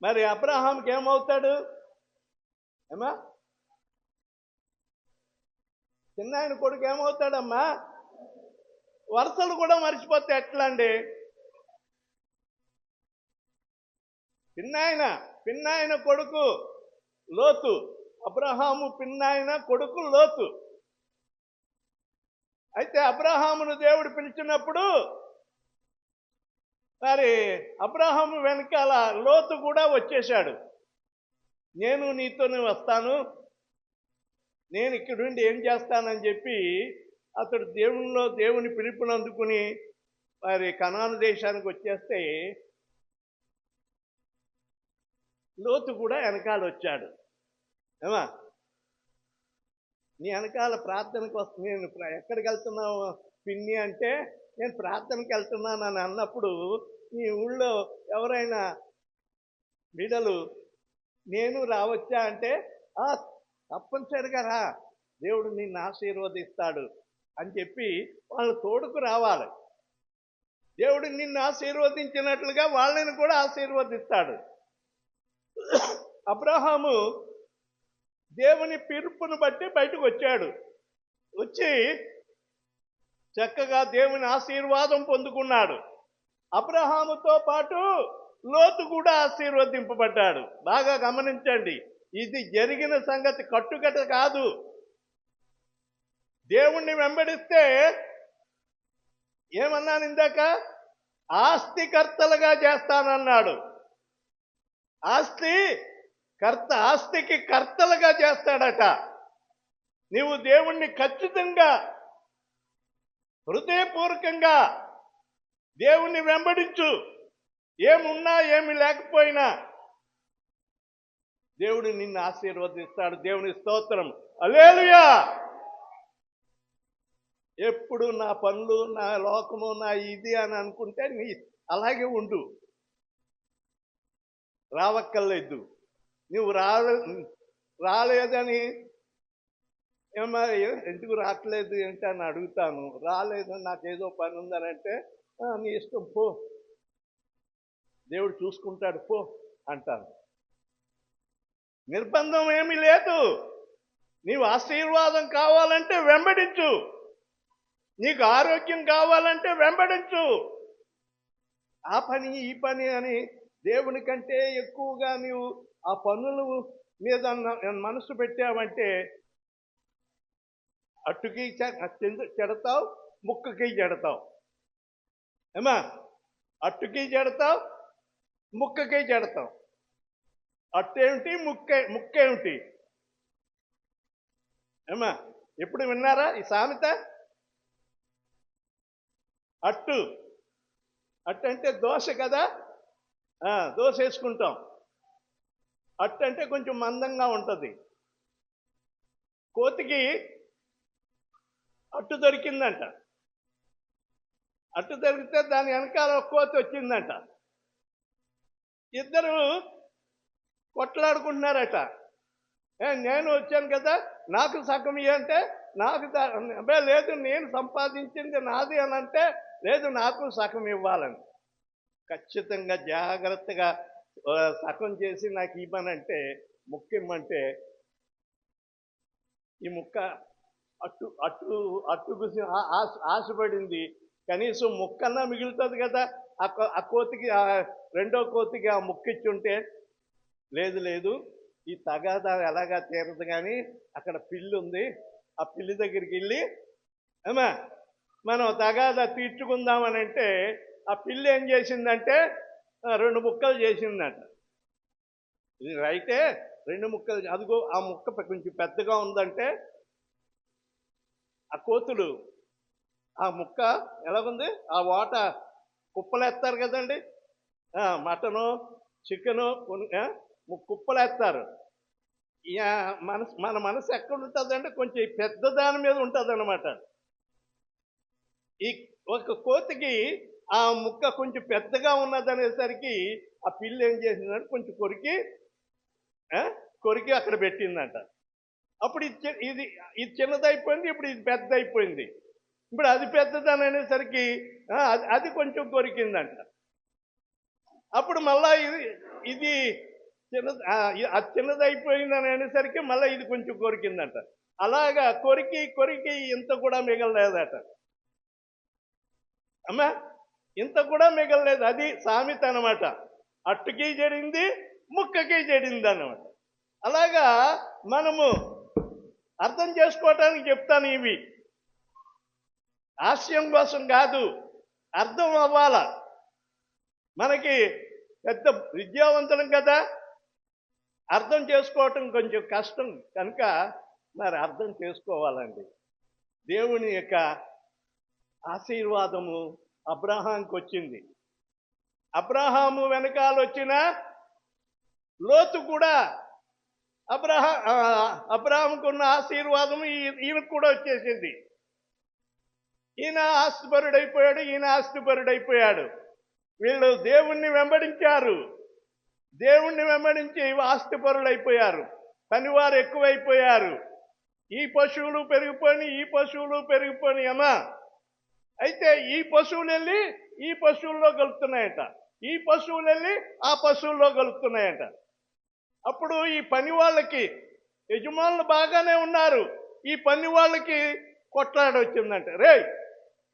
మరి అబ్రహాంకి ఏమవుతాడు? ఏమా చిన్నాయన కొడుకు ఏమవుతాడమ్మా? వరుసలు కూడా మర్చిపోతే ఎట్లా అండి? పిన్నాయన కొడుకు లోతు, అబ్రహాము పిన్నాయన కొడుకు లోతు. అయితే అబ్రహామును దేవుడు పిలిచినప్పుడు మరి అబ్రహాము వెనకాల లోతు కూడా వచ్చేశాడు. నేను నీతోనే వస్తాను, నేను ఇక్కడుండి ఏం చేస్తానని చెప్పి అతడు దేవుని పిలుపుని అందుకుని మరి కనాను దేశానికి వచ్చేస్తే లోతు కూడా వెనకాల వచ్చాడు. ఏమా నీ వెనకాల ప్రార్థనకు వస్తుంది. నేను ఎక్కడికి వెళ్తున్నావు పిన్ని అంటే, నేను ప్రార్థనకి వెళ్తున్నాను అని అన్నప్పుడు నీ ఊళ్ళో ఎవరైనా బిడ్డలు నేను రావచ్చా అంటే, తప్పనిసరిగా రా, దేవుడు నిన్ను ఆశీర్వదిస్తాడు అని చెప్పి వాళ్ళు తోడుకు రావాలి. దేవుడు నిన్ను ఆశీర్వదించినట్లుగా వాళ్ళని కూడా ఆశీర్వదిస్తాడు. అబ్రహాము దేవుని పిలుపును బట్టి బయటకు వచ్చాడు. వచ్చి చక్కగా దేవుని ఆశీర్వాదం పొందుకున్నాడు. అబ్రహాముతో పాటు లోతు కూడా ఆశీర్వదింపబడ్డాడు. బాగా గమనించండి, ఇది జరిగిన సంగతి, కట్టుకట కాదు. దేవుణ్ణి వెంబడిస్తే ఏమన్నాను ఇందాక? ఆస్తికర్తలుగా చేస్తానన్నాడు. ఆస్తికి కర్తలుగా చేస్తాడట. నీవు దేవుణ్ణి ఖచ్చితంగా హృదయపూర్వకంగా దేవుణ్ణి వెంబడించు. ఏమున్నా ఏమి లేకపోయినా దేవుడు నిన్ను ఆశీర్వదిస్తాడు. దేవుని స్తోత్రం, హల్లెలూయా. ఎప్పుడు నా పనులు, నా లోకము, నా ఇది అని అనుకుంటే నీ అలాగే ఉండు, రావక్కర్లేదు. నువ్వు రాలేదని ఏమో ఎందుకు రావట్లేదు ఏంటి అని అడుగుతాను. రాలేదు, నాకేదో పని ఉందని అంటే నీ ఇష్టం పో, దేవుడు చూసుకుంటాడు పో అంటాను. నిర్బంధం ఏమీ లేదు. నీవు ఆశీర్వాదం కావాలంటే వెంబడించు, నీకు ఆరోగ్యం కావాలంటే వెంబడించు. ఆ పని ఈ పని అని దేవుని కంటే ఎక్కువగా నీవు ఆ పనుల మీద మనసు పెట్టావంటే అట్టుకి చెడతావు, ముక్కకి చెడతావు. ఏమా, అట్టుకి చెడతావు, ముక్కకి చెడతావు. అట్టేమిటి, ముక్కేమిటి? ఏమా, ఎప్పుడు విన్నారా ఈ సామెత? అట్టు అంటే దోశ కదా, దోశ వేసుకుంటాం. అట్టు అంటే కొంచెం మందంగా ఉంటుంది. కోతికి అట్టు దొరికిందంట. అట్టు దొరికితే దాని వెనకాల ఒక కోతి వచ్చిందంట. ఇద్దరు కొట్లాడుకుంటున్నారట. నేను వచ్చాను కదా, నాకు సగం అంటే నాకు లేదు, నేను సంపాదించింది నాది అని అంటే లేదు, నాకు సగం ఇవ్వాలని. ఖచ్చితంగా జాగ్రత్తగా సగం చేసి నాకు ఇవ్వనంటే, ముక్క ఇమ్మంటే ఈ ముక్క అట్టుకు ఆశపడింది. కనీసం ముక్కన్నా మిగులుతుంది కదా. ఆ కోతికి, రెండో కోతికి ఆ ముక్క ఇచ్చుంటే, లేదు ఈ తగాదా ఎలాగా తీరదు, కానీ అక్కడ పిల్లి ఉంది, ఆ పిల్లి దగ్గరికి వెళ్ళి ఏమా మనం తగాదా తీర్చుకుందామని అంటే, ఆ పిల్లి ఏం చేసిందంటే 2 ముక్కలు చేసిందంట. ఇది రైతే, 2 ముక్కలు. అదిగో ఆ ముక్క కొంచెం పెద్దగా ఉందంటే ఆ కోతులు ఆ ముక్క ఎలాగుంది, ఆ వాట కుప్పలేస్తారు కదండి, మటను చికెను కుప్పలేస్తారు. మన మనసు ఎక్కడ ఉంటుందంటే కొంచెం పెద్ద దాని మీద ఉంటుంది అనమాట. ఈ ఒక కోతికి ఆ ముక్క కొంచెం పెద్దగా ఉన్నదనేసరికి ఆ పిల్లి ఏం చేసిందంటే కొంచెం కొరికి అక్కడ పెట్టిందంట. అప్పుడు ఇది చిన్నదైపోయింది, ఇప్పుడు ఇది పెద్ద అయిపోయింది. ఇప్పుడు అది పెద్దదని అనేసరికి అది కొంచెం కొరికిందంట. అప్పుడు మళ్ళా ఇది అది చిన్నదైపోయిందని అనేసరికి మళ్ళీ ఇది కొంచెం కొరికిందంట. అలాగా కొరికి ఇంత కూడా మిగలలేదట. అమ్మా, ఇంత కూడా మిగలలేదు. అది సామెత అనమాట. అట్టుకి జడింది, ముక్కకి జడింది అన్నమాట. అలాగా మనము అర్థం చేసుకోవటానికి చెప్తాను. ఇవి హాస్యం కోసం కాదు, అర్థం అవ్వాల. మనకి పెద్ద విద్యావంతులం కదా, అర్థం చేసుకోవటం కొంచెం కష్టం కనుక మరి అర్థం చేసుకోవాలండి. దేవుని యొక్క ఆశీర్వాదము అబ్రహాంకి వచ్చింది. అబ్రహాము వెనకాల వచ్చిన లోతు కూడా అబ్రహాముకున్న ఆశీర్వాదము ఈయనకు కూడా వచ్చేసింది. ఈయన ఆస్తిపరుడైపోయాడు, ఈయన ఆస్తిపరుడైపోయాడు. వీళ్ళు దేవుణ్ణి వెంబడించారు. దేవుణ్ణి వెంబడించి ఆస్తిపరులైపోయారు. పనివారు ఎక్కువైపోయారు. ఈ పశువులు పెరిగిపోయి అమ్మా. అయితే ఈ పశువులు వెళ్ళి ఈ పశువుల్లో కలుపుతున్నాయట, ఈ పశువులు వెళ్ళి ఆ పశువుల్లో కలుపుతున్నాయట. అప్పుడు ఈ పని వాళ్ళకి, యజమానులు బాగానే ఉన్నారు, ఈ పని వాళ్ళకి కొట్లాడొచ్చిందంట. రే,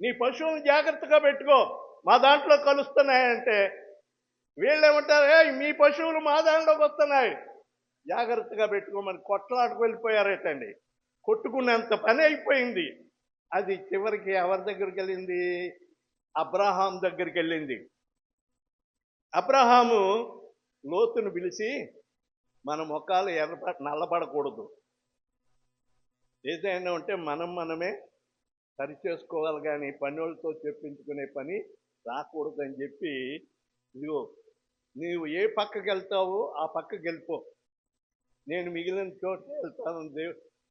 నీ పశువులను జాగ్రత్తగా పెట్టుకో, మా దాంట్లో కలుస్తున్నాయంటే వీళ్ళేమంటారు, మీ పశువులు మా దాంట్లోకి వస్తున్నాయి, జాగ్రత్తగా పెట్టుకోమని కొట్లాడుకు వెళ్ళిపోయారటండి. కొట్టుకున్నంత పని అయిపోయింది. అది చివరికి ఎవరి దగ్గరికి వెళ్ళింది? అబ్రహాం దగ్గరికి వెళ్ళింది. అబ్రహాము లోతును పిలిచి, మన ముఖాలు నల్లబడకూడదు, ఏదైనా ఉంటే మనమే సరిచేసుకోవాలి, కానీ పనులతో చెప్పించుకునే పని రాకూడదని చెప్పి, ఇదిగో నీవు ఏ పక్కకి వెళ్తావో ఆ పక్కకి వెళ్ళిపో, నేను మిగిలిన చోట వెళ్తాను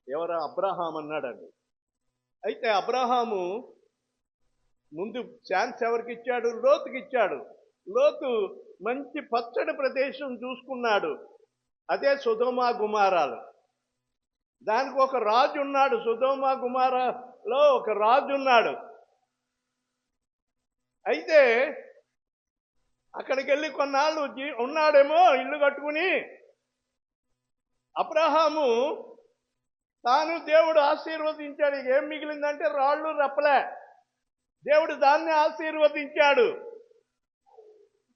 ఎవరు? అబ్రహాం అన్నాడండి. అయితే అబ్రహాము ముందు ఛాన్స్ ఎవరికి ఇచ్చాడు? లోతుకి ఇచ్చాడు. లోతు మంచి పచ్చడి ప్రదేశం చూసుకున్నాడు, అదే సొదొమ గుమారాలు. దానికి ఒక రాజు ఉన్నాడు. సొదొమ గుమారాలో ఒక రాజు ఉన్నాడు. అయితే అక్కడికి వెళ్ళి కొన్నాళ్ళు ఉన్నాడేమో ఇల్లు కట్టుకుని. అబ్రహాము తాను దేవుడు ఆశీర్వదించాడు. ఏం మిగిలిందంటే రాళ్ళు రప్పలే. దేవుడు దాన్ని ఆశీర్వదించాడు.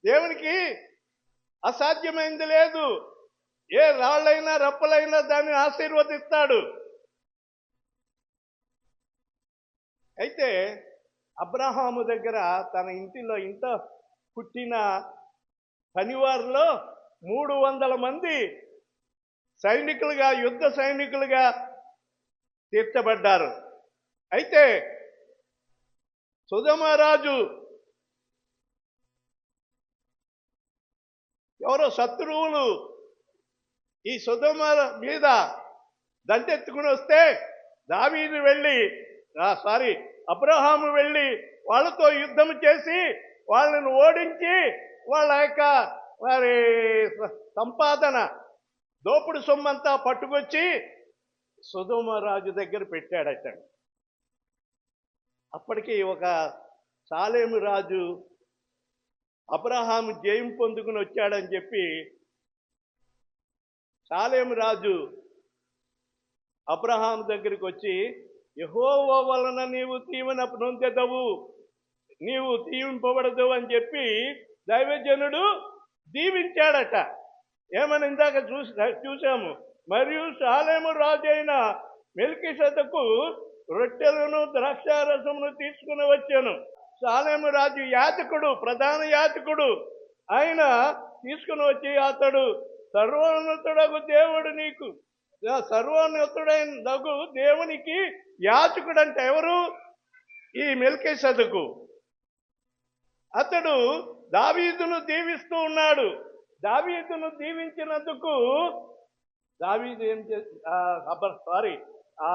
దేవునికి అసాధ్యమైంది లేదు. ఏ రాళ్ళైనా రప్పలైనా దాన్ని ఆశీర్వదిస్తాడు. అయితే అబ్రహాము దగ్గర తన ఇంట పుట్టిన పనివారిలో 300 మంది సైనికులుగా, యుద్ధ సైనికులుగా తీర్చబడ్డారు. అయితే సొదొమ ఎవరో శత్రువులు ఈ సొదొమ మీద దండెత్తుకుని వస్తే దావీదు అబ్రహాము వెళ్ళి వాళ్ళతో యుద్ధం చేసి వాళ్ళని ఓడించి వాళ్ళ యొక్క వారి సంపాదన, దోపుడు సొమ్మంతా పట్టుకొచ్చి సొదొమ రాజు దగ్గర పెట్టాడట. అప్పటికి ఒక సాలేము రాజు అబ్రహాము జయం పొందుకుని వచ్చాడని చెప్పి సాలేము రాజు అబ్రహాం దగ్గరికి వచ్చి, యెహోవా వలన నీవు దీవెన నొందెదవు, నీవు దీవింపబడదు అని చెప్పి దైవజనుడు దీవించాడట. ఏమని ఇందాక చూసాము. మరియు సాలేము రాజు అయిన మెల్కీసెదెకు రొట్టెలను ద్రాక్షారసమును తీసుకుని వచ్చాను. సాలేము రాజు యాజకుడు, ప్రధాన యాజకుడు. ఆయన తీసుకుని వచ్చి, అతడు సర్వోన్నతుడగు దేవుడు నీకు సర్వోన్నతుడైన దగు దేవునికి యాజకుడంటే ఎవరు? ఈ మెల్కీసెదెకు. అతడు దావీదును దీవిస్తూ ఉన్నాడు. దావీదును దీవించినందుకు దావీదు ఏం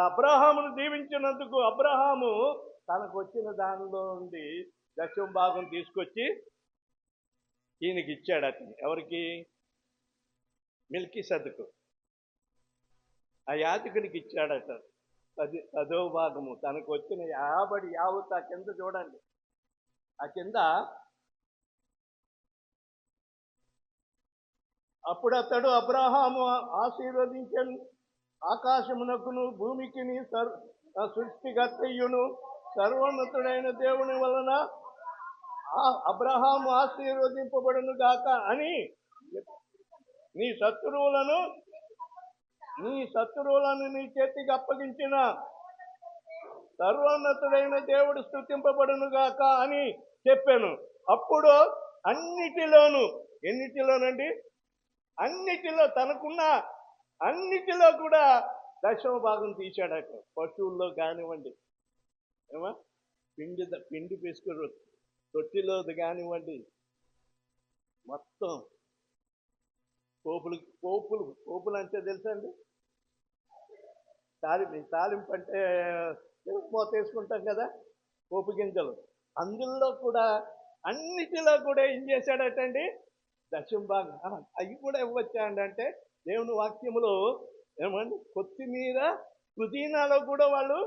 అబ్రహామును దీవించినందుకు అబ్రహాము తనకు వచ్చిన దానిలో నుండి దశమ భాగం తీసుకొచ్చి ఈయనకి ఇచ్చాడట. ఎవరికి? మెల్కీసెదెకు. ఆ యాజకుడికి ఇచ్చాడట 10వ భాగము. తనకు వచ్చిన యావత్ ఆ కింద చూడండి. ఆ కింద అప్పుడు అతడు అబ్రహాము ఆశీర్వదించను ఆకాశమునకును భూమికిని సృష్టికర్తయ్యును సర్వోన్నతుడైన దేవుని వలన అబ్రహాము ఆశీర్వదింపబడును గాక అని, నీ శత్రువులను నీ చేతికి అప్పగించిన సర్వోన్నతుడైన దేవుడు స్తుతింపబడును గాక అని చెప్పాను. అప్పుడు ఎన్నిటిలోనండి? అన్నిటిలో, తనకున్న అన్నిటిలో కూడా దశమ భాగం తీశాడట. పశువుల్లో కానివ్వండి, పిండి పిసుకు తొట్టిలో కానివ్వండి, మొత్తం పోపులు అంటే తెలుసండి? తాలింపు అంటే మూత వేసుకుంటాం కదా, పోపు గింజలు. అందులో కూడా అన్నిటిలో కూడా ఏం చేశాడటండి? దశమ భాగం. అవి కూడా ఇవ్వచ్చాండి అంటే దేవుని వాక్యములో ఏమండి, కొత్తిమీర పుదీనాలో కూడా వాళ్ళు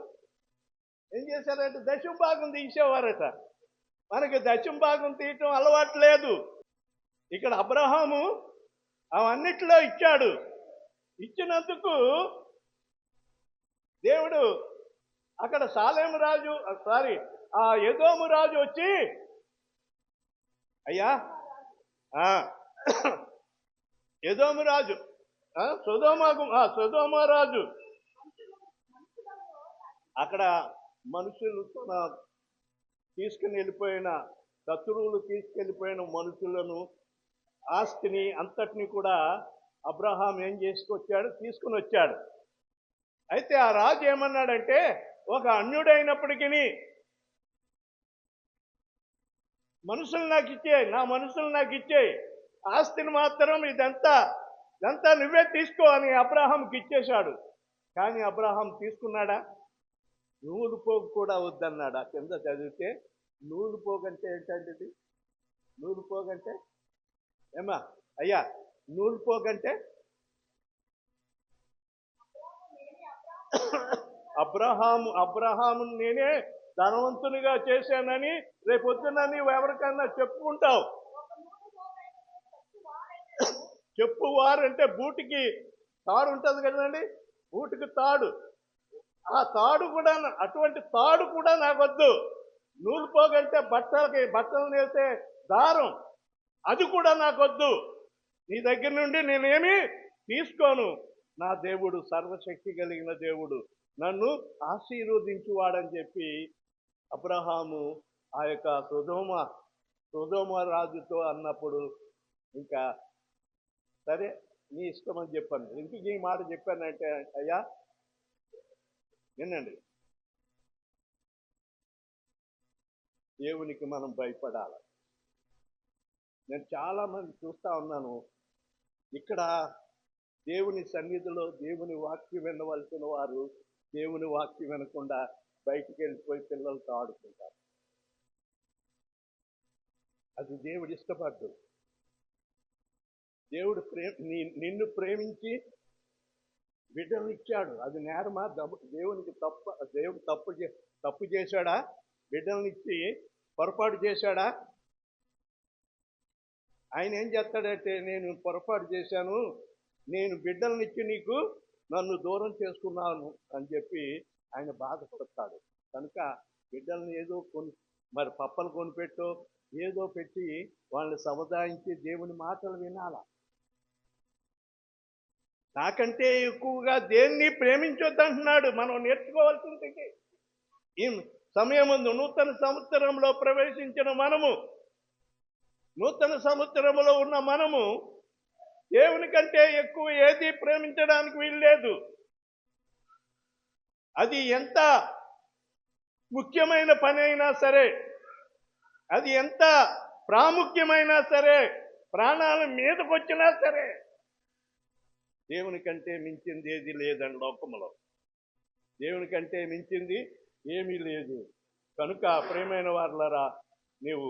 ఏం చేశారంటే దశమ భాగం తీసేవారట. మనకి దశమ భాగం తీయటం అలవాటు లేదు. ఇక్కడ అబ్రహాము అవన్నిటిలో ఇచ్చాడు. ఇచ్చినందుకు దేవుడు అక్కడ ఎదోము రాజు వచ్చి, అయ్యా ఎదోము రాజు సొదొమ రాజు అక్కడ మనుషులు శత్రువులు తీసుకెళ్ళిపోయిన మనుషులను, ఆస్తిని అంతటిని కూడా అబ్రహాం ఏం తీసుకుని వచ్చాడు. అయితే ఆ రాజు ఏమన్నాడంటే, ఒక అన్యుడైనప్పటికీ నా మనుషులు నాకు ఇచ్చేయి, ఆస్తిని మాత్రం ఇదంతా నువ్వే తీసుకో అని అబ్రహాంకి ఇచ్చేశాడు. కానీ అబ్రహాం తీసుకున్నాడా? నూలు పోగు కూడా వద్దన్నాడు. ఆ కింద చదివితే నూలు పోగంటే ఏంటంటే ఇది? నూలు పోగంటే అయ్యా నూలు పోగంటే అబ్రహాము నేనే ధనవంతునిగా చేశానని రేపొద్దున నీవు ఎవరికన్నా చెప్పుకుంటావు. చెప్పువారు అంటే బూటికి తాడు ఉంటుంది కదండి, బూటికి తాడు. ఆ తాడు కూడా అటువంటి తాడు కూడా నాకొద్దు. నూలు పోగంటే బట్టలు నేసే దారం అది కూడా నాకొద్దు. నీ దగ్గర నుండి నేనేమి తీసుకోను. నా దేవుడు సర్వశక్తి కలిగిన దేవుడు, నన్ను ఆశీర్వదించువాడని చెప్పి అబ్రహాము ఆ యొక్క సొదొమ రాజుతో అన్నప్పుడు, ఇంకా సరే నీ ఇష్టం అని చెప్పాను. ఇంటికి ఈ మాట చెప్పానంటే, అయ్యా వినండి, దేవునికి మనం భయపడాలి. నేను చాలా మంది చూస్తా ఉన్నాను, ఇక్కడ దేవుని సన్నిధిలో దేవుని వాక్యం వినవలసిన వారు దేవుని వాక్యం వినకుండా బయటికి వెళ్ళిపోయి పిల్లలతో ఆడుకుంటారు. అది దేవుడు ఇష్టపడ్డు. దేవుడు నిన్ను ప్రేమించి బిడ్డలు ఇచ్చాడు. అది నేరమా? దేవునికి దేవుడు తప్పు చేశాడా? బిడ్డలనిచ్చి పొరపాటు చేశాడా? ఆయన ఏం చేస్తాడంటే, నేను పొరపాటు చేశాను, నేను బిడ్డలనిచ్చి నీకు నన్ను దూరం చేసుకున్నాను అని చెప్పి ఆయన బాధపడతాడు. కనుక బిడ్డల్ని ఏదో మరి పప్పలు కొనిపెట్టో ఏదో పెట్టి వాళ్ళని సముదాయించి దేవుని మాటలు వినాలా. నాకంటే ఎక్కువగా దేన్ని ప్రేమించొద్దంటున్నాడు. మనం నేర్చుకోవాల్సింది ఈ సమయముందు నూతన సంవత్సరంలో ప్రవేశించిన మనము, నూతన సంవత్సరంలో ఉన్న మనము దేవుని కంటే ఎక్కువ ఏది ప్రేమించడానికి వీల్లేదు. అది ఎంత ముఖ్యమైన పని అయినా సరే, అది ఎంత ప్రాముఖ్యమైనా సరే, ప్రాణాల మీదకి వచ్చినా సరే, దేవుని కంటే మించింది ఏది లేదండి లోకములో. దేవుని కంటే మించింది ఏమీ లేదు. కనుక ప్రియమైన వారులారా, నీవు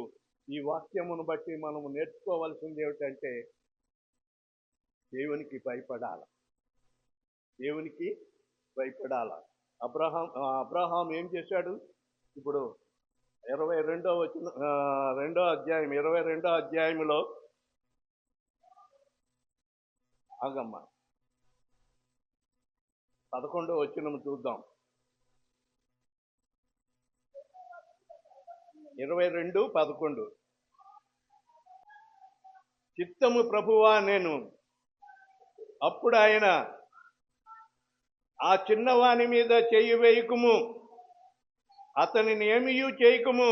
ఈ వాక్యమును బట్టి మనము నేర్చుకోవాల్సింది ఏమిటంటే, దేవునికి భయపడాల. దేవునికి భయపడాల. అబ్రహాం ఏం చేశాడు? ఇప్పుడు 22వ అధ్యాయంలో ఆగమ్మ 11వ వచనం చూద్దాం. 22:11 చిత్తము ప్రభువా నేను. అప్పుడు ఆయన, ఆ చిన్నవాని మీద చెయ్యి వేయకుము, అతనిని ఏమీయూ చేయకుము,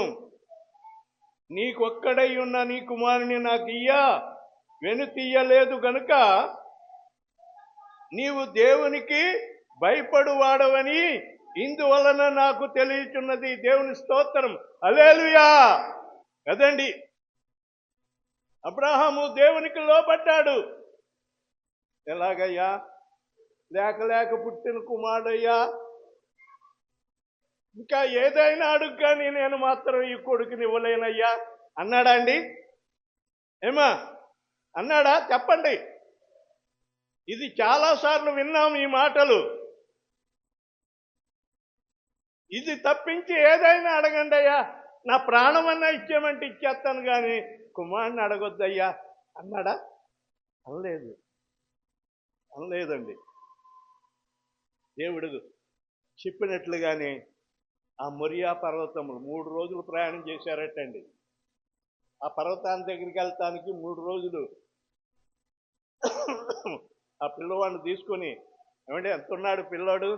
నీకొక్కడై ఉన్న నీ కుమారుని నాకు వెనుతీయలేదు గనుక నీవు దేవునికి భయపడువాడవని ఇందువలన నాకు తెలియచున్నది. దేవుని స్తోత్రం, హల్లెలూయా. కదండి, అబ్రహాము దేవునికి లోబడ్డాడు. ఎలాగయ్యా? లేక పుట్టిన కుమారుడయ్యా, ఇంకా ఏదైనా అడుగు కానీ నేను మాత్రం ఈ కొడుకుని ఇవ్వలేనయ్యా అన్నాడా అండి? ఏమా అన్నాడా? చెప్పండి. ఇది చాలాసార్లు విన్నాం ఈ మాటలు. ఇది తప్పించి ఏదైనా అడగండి అయ్యా, నా ప్రాణమన్నా ఇచ్చేమంటే ఇచ్చేస్తాను కానీ కుమారుని అడగొద్దయ్యా అన్నాడా? అనలేదండి. దేవుడు చెప్పినట్లుగానే ఆ మొరియా పర్వతములు 3 రోజులు ప్రయాణం చేశారటండి. ఆ పర్వతాన్ని దగ్గరికి వెళ్తానికి 3 రోజులు ఆ పిల్లవాడిని తీసుకొని, ఏమంటే ఎంత ఉన్నాడు పిల్లాడు?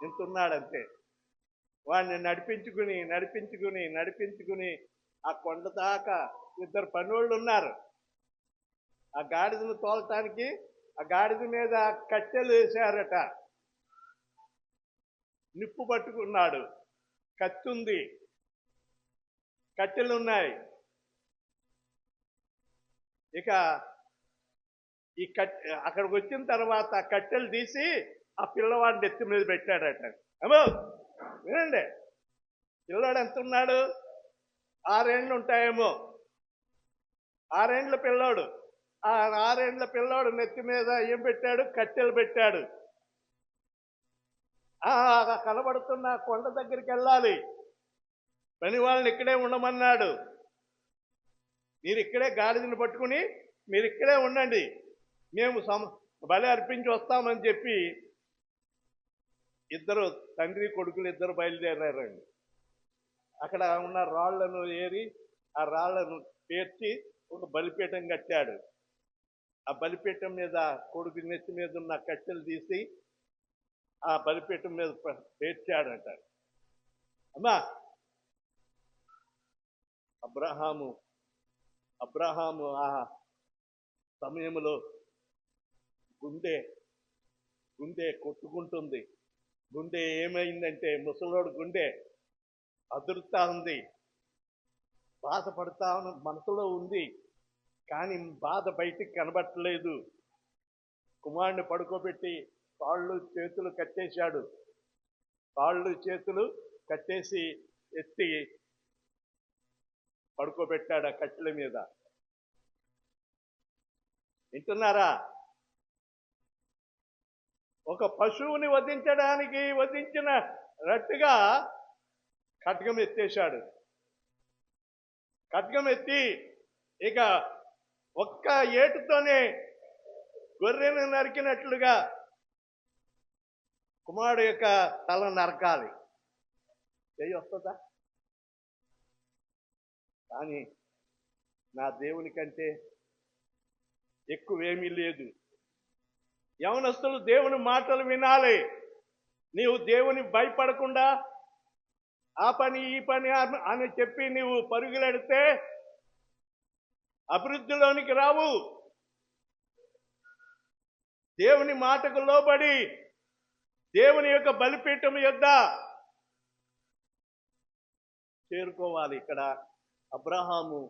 ఇంతున్నాడంతే. వాడిని నడిపించుకుని ఆ కొండ దాకా 2 పనోళ్ళు ఉన్నారు. ఆ గాడిదను తోలటానికి ఆ గాడిద మీద కట్టెలు వేశారట. నిప్పు పట్టుకున్నాడు, కత్తి ఉంది, కట్టెలున్నాయి. ఇక అక్కడికి వచ్చిన తర్వాత కట్టెలు తీసి ఆ పిల్లవాడిని ఎత్తి మీద పెట్టాడట. ఏమో వినండి, పిల్లాడు ఎంత ఉన్నాడు? 6 ఏళ్ళు ఉంటాయేమో. 6 ఏళ్ళ పిల్లాడు. ఆ 6 ఏళ్ళ పిల్లాడు నెత్తి మీద ఏం పెట్టాడు? కట్టెలు పెట్టాడు. కనబడుతున్న కొండ దగ్గరికి వెళ్ళాలి. పని వాళ్ళని ఇక్కడే ఉండమన్నాడు. మీరు ఇక్కడే గాడిదని పట్టుకుని మీరు ఇక్కడే ఉండండి, మేము బలి అర్పించి వస్తామని చెప్పి ఇద్దరు తండ్రి కొడుకులు ఇద్దరు బయలుదేరారండి. అక్కడ ఉన్న రాళ్లను ఏరి ఆ రాళ్లను పేర్చి ఒక బలిపీఠం కట్టాడు. ఆ బలిపీఠం మీద కొడుకు నెత్తి మీద ఉన్న కట్టెలు తీసి ఆ బలిపీఠం మీద పేర్చాడంట. అమ్మా, అబ్రహాము ఆ సమయంలో గుండె కొట్టుకుంటుంది. గుండె ఏమైందంటే ముసలోడు గుండె అదురుతా ఉంది, బాధపడతా మనసులో ఉంది, కానీ బాధ బయటికి కనబట్టలేదు. కుమారుని పడుకోబెట్టి కాళ్ళు చేతులు కట్టేశాడు. కాళ్ళు చేతులు కట్టేసి ఎత్తి పడుకోబెట్టాడు ఆ కట్టెల మీద. వింటున్నారా? ఒక పశువుని వధించిన రట్టుగా ఖడ్గం ఎత్తేశాడు. ఖడ్గం ఎత్తి ఇక ఒక్క ఏటుతోనే గొర్రెను నరికినట్లుగా కుమారుడు యొక్క తల నరకాలి. చెయ్యి వస్తుందా? కానీ నా దేవుని కంటే ఎక్కువేమీ లేదు. యవనస్తులు దేవుని మాటలు వినాలి. నీవు దేవుని భయపడకుండా ఆ పని ఈ పని అని చెప్పి నీవు పరుగులెడితే అభివృద్ధిలోనికి రావు. దేవుని మాటకు లోబడి దేవుని యొక్క బలిపీఠం యొద్ద చేరుకోవాలి. ఇక్కడ అబ్రహాము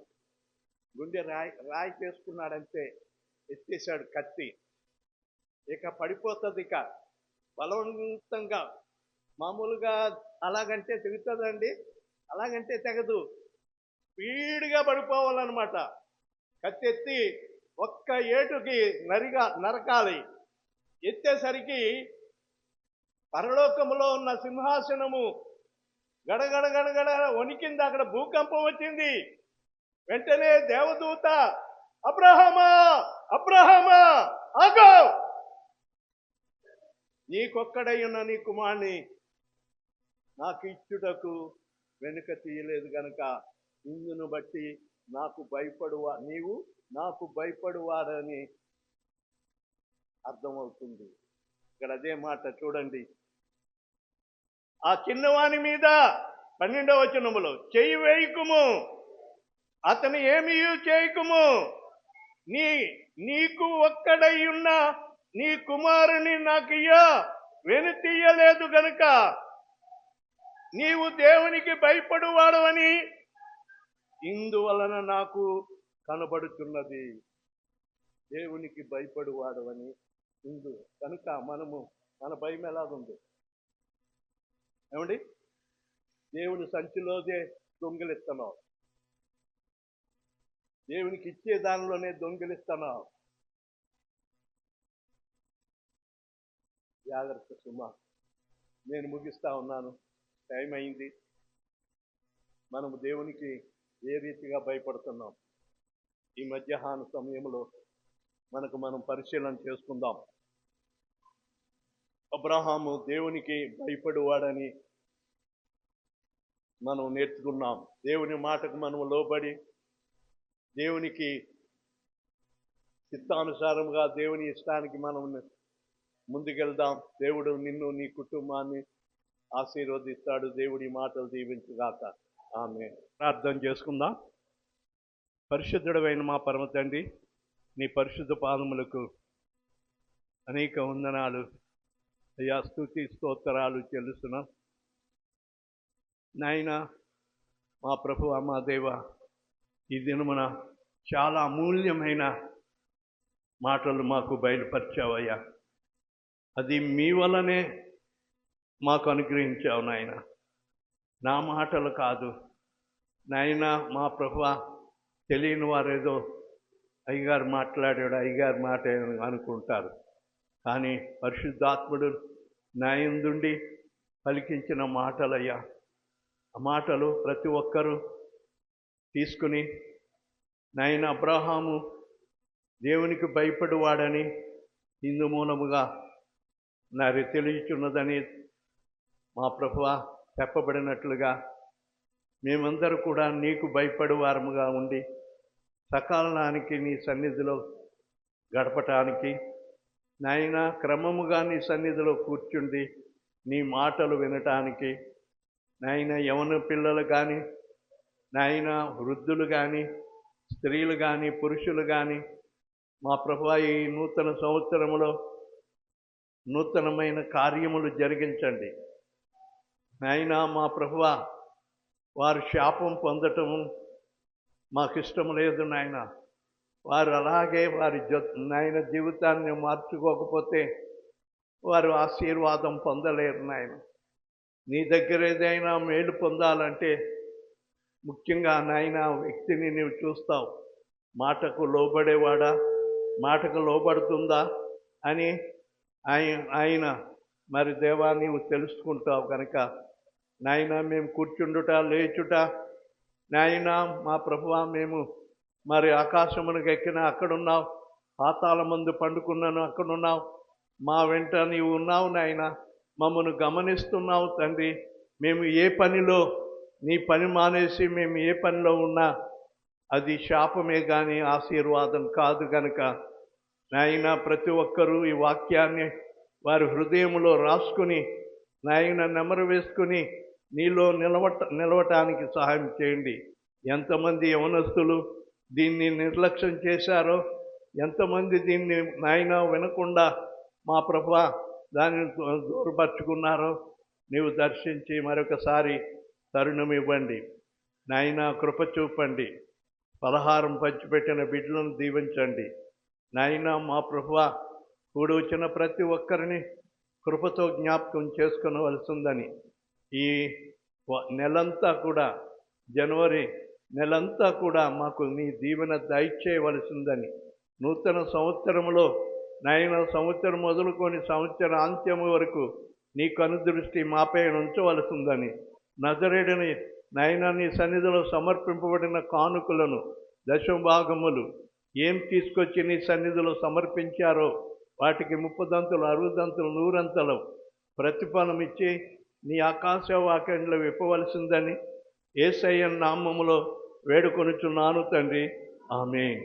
గుండె రాయి చేసుకున్నాడంటే ఎత్తేసాడు కత్తి. ఇక పడిపోతుంది. ఇక బలవంతంగా మామూలుగా అలాగంటే తెగుతుందండి, అలాగంటే తెగదు. స్పీడ్గా పడిపోవాలన్నమాట. కత్తి ఎత్తి ఒక్క ఏటుకి నరకాలి. ఎత్తేసరికి పరలోకములో ఉన్న సింహాసనము గడగడ గడగడ వణికింది. అక్కడ భూకంపం వచ్చింది. వెంటనే దేవదూత, అబ్రహామా అబ్రహామా ఆగో, నీకొక్కడై ఉన్న నీ కుమారుని నాకు ఇచ్చుటకు వెనుక తీయలేదు గనుక ఇందును బట్టి నీవు నాకు భయపడువాడని అర్థమవుతుంది. ఇక్కడ అదే మాట చూడండి. ఆ చిన్నవాని మీద 12వ వచనములో చెయ్యి వేయకుము, అతను ఏమీ చేయకుము, నీకు ఒక్కడై ఉన్న నీ కుమారుని నాకు వెనుతీయలేదు గనుక నీవు దేవునికి భయపడువాడవని ఇందువలన నాకు కనబడుతున్నది. దేవునికి భయపడువాడవని ఇందు కనుక మన భయం ఎలాగుంది ఏమండి? దేవుని సంచిలోదే దొంగిలిస్తున్నావు, దేవునికి ఇచ్చే దానిలోనే దొంగిలిస్తున్నావు. జాగ్రత్త సుమా. నేను ముగిస్తా ఉన్నాను, టైం అయింది. మనము దేవునికి ఏ రీతిగా భయపడుతున్నాం ఈ మధ్యాహ్న సమయంలో మనం పరిశీలన చేసుకుందాం. అబ్రహాము దేవునికి భయపడువాడని మనం నేర్చుకున్నాం. దేవుని మాటకు మనం లోబడి దేవునికి చిత్తానుసారంగా దేవుని ఇష్టానికి మనం ముందుకెళ్దాం. దేవుడు నిన్ను నీ కుటుంబాన్ని ఆశీర్వదిస్తాడు. దేవుడి మాటలు దీవించుగాక. ఆమేన్. ప్రార్థన చేసుకుందాం. పరిశుద్ధుడైన మా పరమ తండ్రి, నీ పరిశుద్ధ పాదములకు అనేక వందనాలు అయ్యా, స్తుతి స్తోత్రాలు చెల్లిస్తున్నాం నాయన. మా ప్రభువా, మా దేవ, ఈ దినమున చాలా అమూల్యమైన మాటలు మాకు బయలుపరిచావయ్యా. అది మీ వల్లనే మాకు అనుగ్రహించావు నాయన, నా మాటలు కాదు నాయన. మా ప్రభువా, తెలియని వారేదో అయ్యగారు మాట్లాడాడు, అయ్యగారు మాట అనుకుంటారు. కానీ పరిశుద్ధాత్ముడు న్యాయందుండి పలికించిన మాటలయ్యా, ఆ మాటలు ప్రతి ఒక్కరూ తీసుకుని నాయన అబ్రహాము దేవునికి భయపడువాడని ఇందు మూలముగా నాకు తెలియచున్నదని మా ప్రభువా చెప్పబడినట్లుగా మేమందరూ కూడా నీకు భయపడు వారముగా ఉండి సకాలానికి నీ సన్నిధిలో గడపటానికి నాయన క్రమముగా నీ సన్నిధిలో కూర్చుండి నీ మాటలు వినటానికి నాయన యవన పిల్లలు కానీ నాయన వృద్ధులు కానీ స్త్రీలు కానీ పురుషులు కానీ మా ప్రభువా ఈ నూతన సంవత్సరములో నూతనమైన కార్యములు జరిగించండి నాయన మా ప్రభువా వారు శాపం పొందటము మాకు ఇష్టం లేదు నాయన వారు అలాగే వారి నాయన జీవితాన్ని మార్చుకోకపోతే వారు ఆశీర్వాదం పొందలేరు నాయన నీ దగ్గర ఏదైనా మేలు పొందాలంటే ముఖ్యంగా నాయన వ్యక్తిని నీవు చూస్తావు మాటకు లోబడేవాడా మాటకు లోబడుతుందా అని ఆయన మరి దేవా నీవు తెలుసుకుంటావు కనుక నాయన మేము కూర్చుండుట లేచుట నాయన మా ప్రభువా మేము మరి ఆకాశమునికి ఎక్కిన అక్కడున్నావు పాతాళ మందు పండుకున్నాను అక్కడున్నావు మా వెంట నీవు ఉన్నావు నాయన మమ్మను గమనిస్తున్నావు తండ్రి మేము ఏ పనిలో నీ పని మానేసి మేము ఏ పనిలో ఉన్నా అది శాపమే కానీ ఆశీర్వాదం కాదు గనుక నాయన ప్రతి ఒక్కరూ ఈ వాక్యాన్ని వారి హృదయంలో రాసుకుని నాయన నెమరు వేసుకుని నీలో నిలవటానికి సహాయం చేయండి ఎంతమంది యవనస్తులు దీన్ని నిర్లక్ష్యం చేశారో ఎంతమంది దీన్ని నాయన వినకుండా మా ప్రభువా దానిని దూరపరుచుకున్నారో నీవు దర్శించి మరొకసారి తరుణం ఇవ్వండి నాయన కృప చూపండి పలహారం పంచిపెట్టిన బిడ్డలను దీవించండి నాయన మా ప్రభువా కూడి వచ్చిన ప్రతి ఒక్కరిని కృపతో జ్ఞాపకం చేసుకునవలసిందని ఈ నెలంతా కూడా జనవరి నెలంతా కూడా మాకు నీ దీవెన దయచేయవలసిందని నూతన సంవత్సరంలో నాయన సంవత్సరం మొదలుకొని సంవత్సర అంత్యము వరకు నీ కనుదృష్టి మాపై ఉంచవలసిందని నజరేయుడని నాయన నీ సన్నిధిలో సమర్పింపబడిన కానుకలను దశభాగములు ఏం తీసుకొచ్చి నీ సన్నిధిలో సమర్పించారో వాటికి 30 60 100 ప్రతిఫలం ఇచ్చి నీ ఆకాశ వాక్యంలో విప్పవలసిందని యేసయ్య నామములో వేడుకొనుచున్నాను తండ్రి ఆమేన్.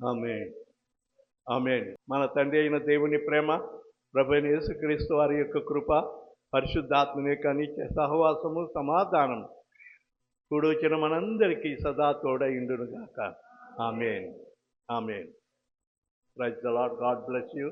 ఆమేన్ ఆమేన్. మన తండ్రి అయిన దేవుని ప్రేమ, ప్రభు అయిన యేసుక్రీస్తు వారి యొక్క కృప, పరిశుద్ధాత్మని యొక్క నిత్య సహవాసము సమాధానం కూడొచ్చిన మనందరికీ సదా తోడైండును గాక. ఆమేన్ ఆమేన్. Praise the Lord. God bless you.